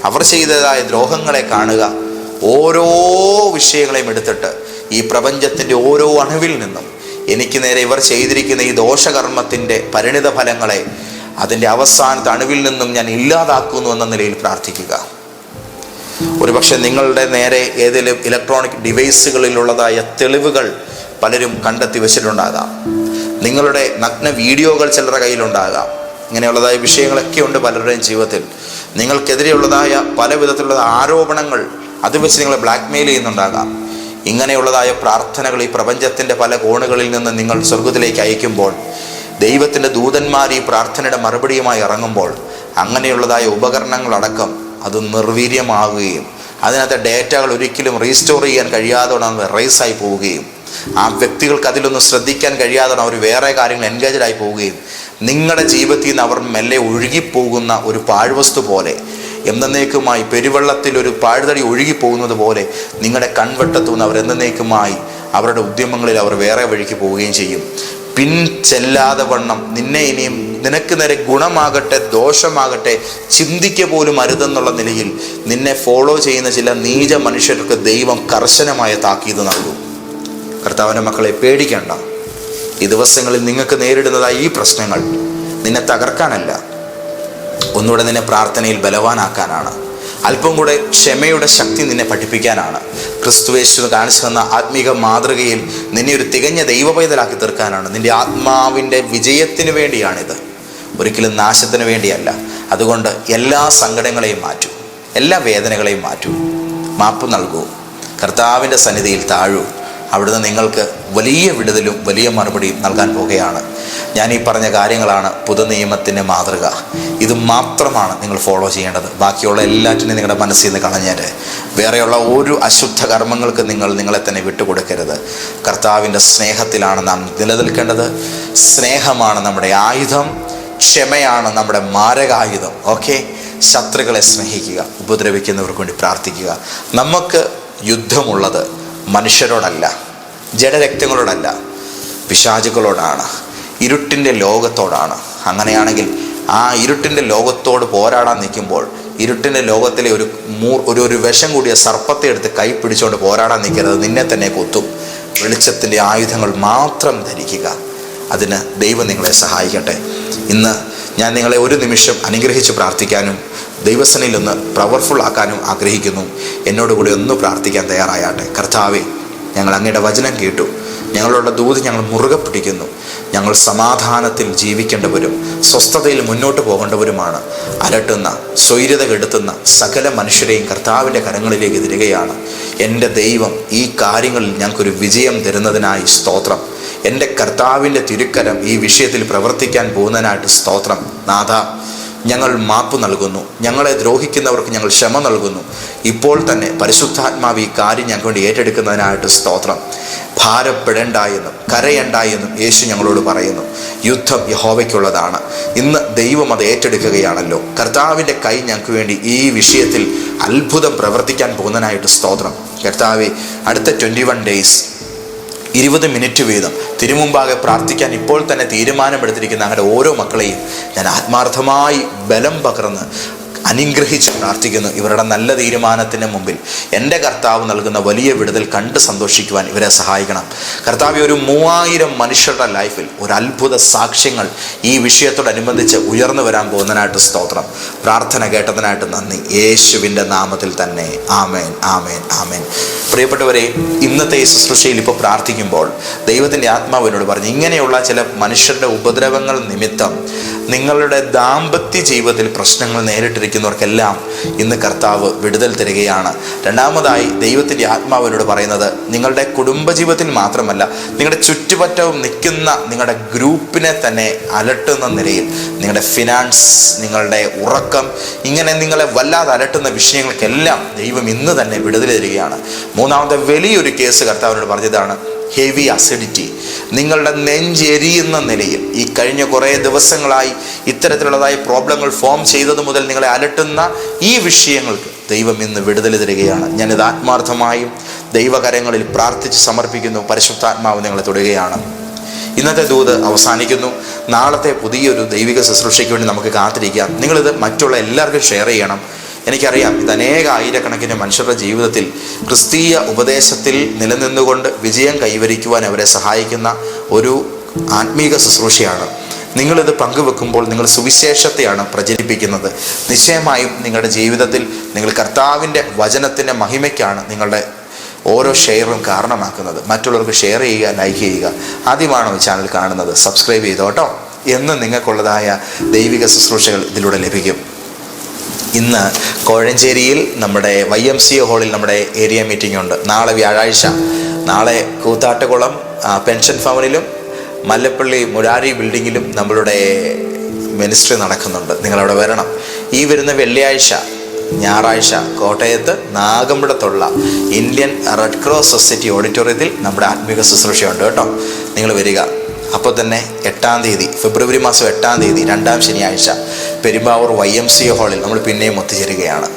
അവർ ചെയ്തതായ ദ്രോഹങ്ങളെ കാണുക. ഓരോ വിഷയങ്ങളെയും എടുത്തിട്ട് ഈ പ്രപഞ്ചത്തിൻ്റെ ഓരോ അണുവിൽ നിന്നും എനിക്ക് നേരെ ഇവർ ചെയ്തിരിക്കുന്ന ഈ ദോഷകർമ്മത്തിൻ്റെ പരിണിത ഫലങ്ങളെ അതിൻ്റെ അവസാനത്തെ അണുവിൽ നിന്നും ഞാൻ ഇല്ലാതാക്കുന്നു എന്ന നിലയിൽ പ്രാർത്ഥിക്കുക. ഒരുപക്ഷെ നിങ്ങളുടെ നേരെ ഏതെങ്കിലും ഇലക്ട്രോണിക് ഡിവൈസുകളിലുള്ളതായ തെളിവുകൾ പലരും കണ്ടെത്തി വെച്ചിട്ടുണ്ടാകാം. നിങ്ങളുടെ നഗ്ന വീഡിയോകൾ ചിലരുടെ കയ്യിലുണ്ടാകാം. ഇങ്ങനെയുള്ളതായ വിഷയങ്ങളൊക്കെ ഉണ്ട് പലരുടെയും ജീവിതത്തിൽ. നിങ്ങൾക്കെതിരെയുള്ളതായ പല വിധത്തിലുള്ള ആരോപണങ്ങൾ അത് വെച്ച് നിങ്ങളെ ബ്ലാക്ക്മെയിൽ ചെയ്യുന്നുണ്ടാകാം. ഇങ്ങനെയുള്ളതായ പ്രാർത്ഥനകൾ ഈ പ്രപഞ്ചത്തിൻ്റെ പല കോണുകളിൽ നിന്ന് നിങ്ങൾ സ്വർഗത്തിലേക്ക് അയക്കുമ്പോൾ, ദൈവത്തിൻ്റെ ദൂതന്മാർ ഈ പ്രാർത്ഥനയുടെ മറുപടിയുമായി ഇറങ്ങുമ്പോൾ, അങ്ങനെയുള്ളതായ ഉപകരണങ്ങളടക്കം അത് നിർവീര്യമാവുകയും അതിനകത്തെ ഡേറ്റകൾ ഒരിക്കലും റീസ്റ്റോർ ചെയ്യാൻ കഴിയാതെ റൈസായി പോവുകയും ആ വ്യക്തികൾക്ക് അതിലൊന്നും ശ്രദ്ധിക്കാൻ കഴിയാതെ അവർ വേറെ കാര്യങ്ങൾ എൻഗേജഡായി പോവുകയും നിങ്ങളുടെ ജീവിതത്തിൽ നിന്ന് അവർ മെല്ലെ ഒഴുകിപ്പോകുന്ന ഒരു പാഴ്വസ്തു പോലെ, എന്നേക്കുമായി പെരുവെള്ളത്തിൽ ഒരു പാഴ്തടി ഒഴുകിപ്പോകുന്നത് പോലെ നിങ്ങളുടെ കൺവെട്ടത്തുനിന്ന് അവർ എന്നേക്കുമായി അവരുടെ ഉദ്യമങ്ങളിൽ അവർ വേറെ വഴിക്ക് പോവുകയും ചെയ്യും. ചെല്ലാതെ വണ്ണം നിന്നെ ഇനിയും നിനക്ക് നേരെ ഗുണമാകട്ടെ ദോഷമാകട്ടെ ചിന്തിക്കുക പോലും അരുതെന്നുള്ള നിലയിൽ നിന്നെ ഫോളോ ചെയ്യുന്ന ചില നീച മനുഷ്യർക്ക് ദൈവം കർശനമായ താക്കീത് നൽകും. കർത്താവിൻ്റെ മക്കളെ, പേടിക്കേണ്ട. ഈ ദിവസങ്ങളിൽ നിങ്ങൾക്ക് നേരിടുന്നതായ ഈ പ്രശ്നങ്ങൾ നിന്നെ തകർക്കാനല്ല, ഒന്നുകൂടെ നിന്നെ പ്രാർത്ഥനയിൽ ബലവാനാക്കാനാണ്. അല്പം കൂടെ ക്ഷമയുടെ ശക്തി നിന്നെ പഠിപ്പിക്കാനാണ്. ക്രിസ്തുയേശു കാണിച്ചു തന്ന ആത്മീക മാതൃകയിൽ നിന്നെ ഒരു തികഞ്ഞ ദൈവപൈതലാക്കി തീർക്കാനാണ്. നിന്റെ ആത്മാവിൻ്റെ വിജയത്തിന് വേണ്ടിയാണിത്, ഒരിക്കലും നാശത്തിന് വേണ്ടിയല്ല. അതുകൊണ്ട് എല്ലാ സങ്കടങ്ങളെയും മാറ്റൂ, എല്ലാ വേദനകളെയും മാറ്റൂ, മാപ്പ് നൽകൂ, കർത്താവിൻ്റെ സന്നിധിയിൽ താഴൂ. അവിടുന്ന് നിങ്ങൾക്ക് വലിയ വിടുതലും വലിയ മറുപടിയും നൽകാൻ പോകുകയാണ്. ഞാൻ ഈ പറഞ്ഞ കാര്യങ്ങളാണ് പുതുനിയമത്തിൻ്റെ മാതൃക. ഇത് മാത്രമാണ് നിങ്ങൾ ഫോളോ ചെയ്യേണ്ടത്. ബാക്കിയുള്ള എല്ലാറ്റിനും നിങ്ങളുടെ മനസ്സിൽ നിന്ന് കളഞ്ഞേര്. വേറെയുള്ള ഒരു അശുദ്ധ കർമ്മങ്ങൾക്ക് നിങ്ങളെ തന്നെ വിട്ടുകൊടുക്കരുത്. കർത്താവിൻ്റെ സ്നേഹത്തിലാണ് നാം നിലനിൽക്കേണ്ടത്. സ്നേഹമാണ് നമ്മുടെ ആയുധം, ക്ഷമയാണ് നമ്മുടെ മാരകായുധം. ഓക്കെ, ശത്രുക്കളെ സ്നേഹിക്കുക, ഉപദ്രവിക്കുന്നവർക്ക് വേണ്ടി പ്രാർത്ഥിക്കുക. നമുക്ക് യുദ്ധമുള്ളത് മനുഷ്യരോടല്ല, ജഡരക്തങ്ങളോടല്ല, പിശാചുകളോടാണ്, ഇരുട്ടിൻ്റെ ലോകത്തോടാണ്. അങ്ങനെയാണെങ്കിൽ ആ ഇരുട്ടിൻ്റെ ലോകത്തോട് പോരാടാൻ നിൽക്കുമ്പോൾ ഇരുട്ടിൻ്റെ ലോകത്തിലെ ഒരു വിഷം കൂടിയ സർപ്പത്തെ എടുത്ത് കൈ പിടിച്ചുകൊണ്ട് പോരാടാൻ നിൽക്കരുത്. നിന്നെ തന്നെ കൊത്തും. വെളിച്ചത്തിൻ്റെ ആയുധങ്ങൾ മാത്രം ധരിക്കുക. അതിന് ദൈവം നിങ്ങളെ സഹായിക്കട്ടെ. ഇന്ന് ഞാൻ നിങ്ങളെ ഒരു നിമിഷം അനുഗ്രഹിച്ച് പ്രാർത്ഥിക്കാനും ദൈവസനിൽ ഒന്ന് പവർഫുൾ ആക്കാനും ആഗ്രഹിക്കുന്നു. എന്നോടുകൂടി ഒന്ന് പ്രാർത്ഥിക്കാൻ തയ്യാറായാട്ടെ. കർത്താവേ, ഞങ്ങൾ അങ്ങയുടെ വചനം കേട്ടു, ഞങ്ങളുടെ ദൂത് ഞങ്ങൾ മുറുകെ പിടിക്കുന്നു. ഞങ്ങൾ സമാധാനത്തിൽ ജീവിക്കേണ്ടവരും സ്വസ്ഥതയിൽ മുന്നോട്ട് പോകേണ്ടവരുമാണ്. അലട്ടുന്ന സ്വൈര്യത കെടുത്തുന്ന സകല മനുഷ്യരെയും കർത്താവിൻ്റെ കരങ്ങളിലേക്ക് തിരികെയാണ്. എൻ്റെ ദൈവം ഈ കാര്യങ്ങളിൽ ഞങ്ങൾക്കൊരു വിജയം തരുന്നതിനായി സ്തോത്രം. എൻ്റെ കർത്താവിൻ്റെ തിരുക്കരം ഈ വിഷയത്തിൽ പ്രവർത്തിക്കാൻ പോകുന്നതിനായിട്ട് സ്തോത്രം. നാഥ, ഞങ്ങൾ മാപ്പ് നൽകുന്നു. ഞങ്ങളെ ദ്രോഹിക്കുന്നവർക്ക് ഞങ്ങൾ ക്ഷമ നൽകുന്നു. ഇപ്പോൾ തന്നെ പരിശുദ്ധാത്മാവ് ഈ കാര്യം ഞങ്ങൾക്ക് വേണ്ടി ഏറ്റെടുക്കുന്നതിനായിട്ട് സ്തോത്രം. ഭാരപ്പെടേണ്ട എന്നും കരയണ്ട എന്നും യേശു ഞങ്ങളോട് പറയുന്നു. യുദ്ധം യഹോവയ്ക്കുള്ളതാണ്. ഇന്ന് ദൈവം അത് ഏറ്റെടുക്കുകയാണല്ലോ. കർത്താവിൻ്റെ കൈ ഞങ്ങൾക്ക് വേണ്ടി ഈ വിഷയത്തിൽ അത്ഭുതം പ്രവർത്തിക്കാൻ പോകുന്നതിനായിട്ട് സ്തോത്രം. കർത്താവെ, അടുത്ത 21 ഡേയ്സ് 20 മിനിറ്റ് വീതം തിരുമുമ്പാകെ പ്രാർത്ഥിക്കാൻ ഇപ്പോൾ തന്നെ തീരുമാനമെടുത്തിരിക്കുന്ന അങ്ങനെ ഓരോ മക്കളെയും ഞാൻ ആത്മാർത്ഥമായി ബലം പകർന്ന് അനുഗ്രഹിച്ച് പ്രാർത്ഥിക്കുന്നു. ഇവരുടെ നല്ല തീരുമാനത്തിന് മുമ്പിൽ എൻ്റെ കർത്താവ് നൽകുന്ന വലിയ വിടുതൽ കണ്ട് സന്തോഷിക്കുവാൻ ഇവരെ സഹായിക്കണം. കർത്താവ്, ഒരു 3000 മനുഷ്യരുടെ ലൈഫിൽ ഒരു അത്ഭുത സാക്ഷ്യങ്ങൾ ഈ വിഷയത്തോടനുബന്ധിച്ച് ഉയർന്നു വരാൻ പോകുന്നതിനായിട്ട് സ്തോത്രം. പ്രാർത്ഥന കേട്ടതിനായിട്ട് നന്ദി. യേശുവിൻ്റെ നാമത്തിൽ തന്നെ ആമേൻ, ആമേൻ, ആമേൻ. പ്രിയപ്പെട്ടവരെ, ഇന്നത്തെ ഈ ശുശ്രൂഷയിൽ ഇപ്പോൾ പ്രാർത്ഥിക്കുമ്പോൾ ദൈവത്തിൻ്റെ ആത്മാവിനോട് പറഞ്ഞു, ഇങ്ങനെയുള്ള ചില മനുഷ്യരുടെ ഉപദ്രവങ്ങൾ നിമിത്തം നിങ്ങളുടെ ദാമ്പത്യ ജീവിതത്തിൽ പ്രശ്നങ്ങൾ നേരിട്ടിരിക്കുന്നവർക്കെല്ലാം ഇന്ന് കർത്താവ് വിടുതൽ തരികയാണ്. രണ്ടാമതായി ദൈവത്തിൻ്റെ ആത്മാവിനോട് പറയുന്നത്, നിങ്ങളുടെ കുടുംബജീവിതത്തിൽ മാത്രമല്ല, നിങ്ങളുടെ ചുറ്റുപറ്റവും നിൽക്കുന്ന നിങ്ങളുടെ ഗ്രൂപ്പിനെ തന്നെ അലട്ടുന്ന നിലയിൽ നിങ്ങളുടെ ഫിനാൻസ്, നിങ്ങളുടെ ഉറക്കം, ഇങ്ങനെ നിങ്ങളെ വല്ലാതെ അലട്ടുന്ന വിഷയങ്ങൾക്കെല്ലാം ദൈവം ഇന്ന് തന്നെ വിടുതൽ തരികയാണ്. മൂന്നാമത്തെ വലിയൊരു കേസ് കർത്താവിനോട് പറഞ്ഞതാണ് ഹെവി അസിഡിറ്റി. നിങ്ങളുടെ നെഞ്ചെരിയുന്ന നിലയിൽ ഈ കഴിഞ്ഞ കുറേ ദിവസങ്ങളായി ഇത്തരത്തിലുള്ളതായ പ്രോബ്ലങ്ങൾ ഫോം ചെയ്തത് മുതൽ നിങ്ങളെ അലട്ടുന്ന ഈ വിഷയങ്ങൾക്ക് ദൈവം ഇന്ന് വിടുതൽ തരികയാണ്. ഞാനിത് ആത്മാർത്ഥമായും ദൈവകരങ്ങളിൽ പ്രാർത്ഥിച്ച് സമർപ്പിക്കുന്നു. പരിശുദ്ധാത്മാവ് നിങ്ങളെ തൊടുകയാണ്. ഇന്നത്തെ ദൂത് അവസാനിക്കുന്നു. നാളത്തെ പുതിയൊരു ദൈവിക ശുശ്രൂഷയ്ക്ക് വേണ്ടി നമുക്ക് കാത്തിരിക്കാം. നിങ്ങളിത് മറ്റുള്ള എല്ലാവർക്കും ഷെയർ ചെയ്യണം. എനിക്കറിയാം, ഇത് അനേക ആയിരക്കണക്കിന് മനുഷ്യരുടെ ജീവിതത്തിൽ ക്രിസ്തീയ ഉപദേശത്തിൽ നിലനിന്നുകൊണ്ട് വിജയം കൈവരിക്കുവാൻ അവരെ സഹായിക്കുന്ന ഒരു ആത്മീക ശുശ്രൂഷയാണ്. നിങ്ങളിത് പങ്കുവെക്കുമ്പോൾ നിങ്ങൾ സുവിശേഷത്തെയാണ് പ്രചരിപ്പിക്കുന്നത്. നിശ്ചയമായും നിങ്ങളുടെ ജീവിതത്തിൽ നിങ്ങൾ കർത്താവിൻ്റെ വചനത്തിൻ്റെ മഹിമയ്ക്കാണ് നിങ്ങളുടെ ഓരോ ഷെയറും കാരണമാക്കുന്നത്. മറ്റുള്ളവർക്ക് ഷെയർ ചെയ്യുക, ലൈക്ക് ചെയ്യുക. ആദ്യമാണോ ഈ ചാനൽ കാണുന്നത്, സബ്സ്ക്രൈബ് ചെയ്തോട്ടോ. എന്ന് നിങ്ങൾക്കുള്ളതായ ദൈവിക ശുശ്രൂഷകൾ ഇതിലൂടെ ലഭിക്കും. ഇന്ന് കോഴഞ്ചേരിയിൽ നമ്മുടെ YMCA ഹാളിൽ നമ്മുടെ ഏരിയ മീറ്റിംഗ് ഉണ്ട്. നാളെ വ്യാഴാഴ്ച. നാളെ കൂത്താട്ടുകുളം പെൻഷൻ ഭവനിലും മല്ലപ്പള്ളി മുരാരി ബിൽഡിങ്ങിലും നമ്മളുടെ മിനിസ്ട്രി നടക്കുന്നുണ്ട്. നിങ്ങളവിടെ വരണം. ഈ വരുന്ന വെള്ളിയാഴ്ച, ഞായറാഴ്ച കോട്ടയത്ത് നാഗമ്പടത്തുള്ള ഇന്ത്യൻ റെഡ് ക്രോസ് സൊസൈറ്റി ഓഡിറ്റോറിയത്തിൽ നമ്മുടെ ആത്മീക ശുശ്രൂഷയുണ്ട് കേട്ടോ. നിങ്ങൾ വരിക. അപ്പോൾ തന്നെ 8-ാം തീയതി, ഫെബ്രുവരി മാസം 8-ാം തീയതി, 2-ാം ശനിയാഴ്ച പെരുമ്പാവൂർ YMCA ഹാളിൽ നമ്മൾ പിന്നെയും ഒത്തുചേരുകയാണ്.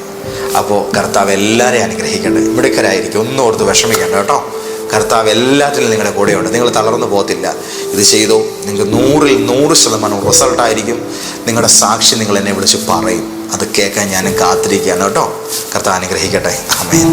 അപ്പോൾ കർത്താവ് എല്ലാവരെയും അനുഗ്രഹിക്കട്ടെ. മിടുക്കരായിരിക്കും. ഒന്നും ഓർത്ത് വിഷമിക്കേണ്ട കേട്ടോ. കർത്താവ് എല്ലാറ്റിലും നിങ്ങളുടെ കൂടെയുണ്ട്. നിങ്ങൾ തളർന്നു പോകത്തില്ല. ഇത് ചെയ്തോ, നിങ്ങൾക്ക് 100% റിസൾട്ടായിരിക്കും. നിങ്ങളുടെ സാക്ഷി നിങ്ങൾ എന്നെ വിളിച്ച് പറയും. അത് കേൾക്കാൻ ഞാൻ കാത്തിരിക്കുകയാണ് കേട്ടോ. കർത്താവ് അനുഗ്രഹിക്കട്ടെ. ആമേൻ.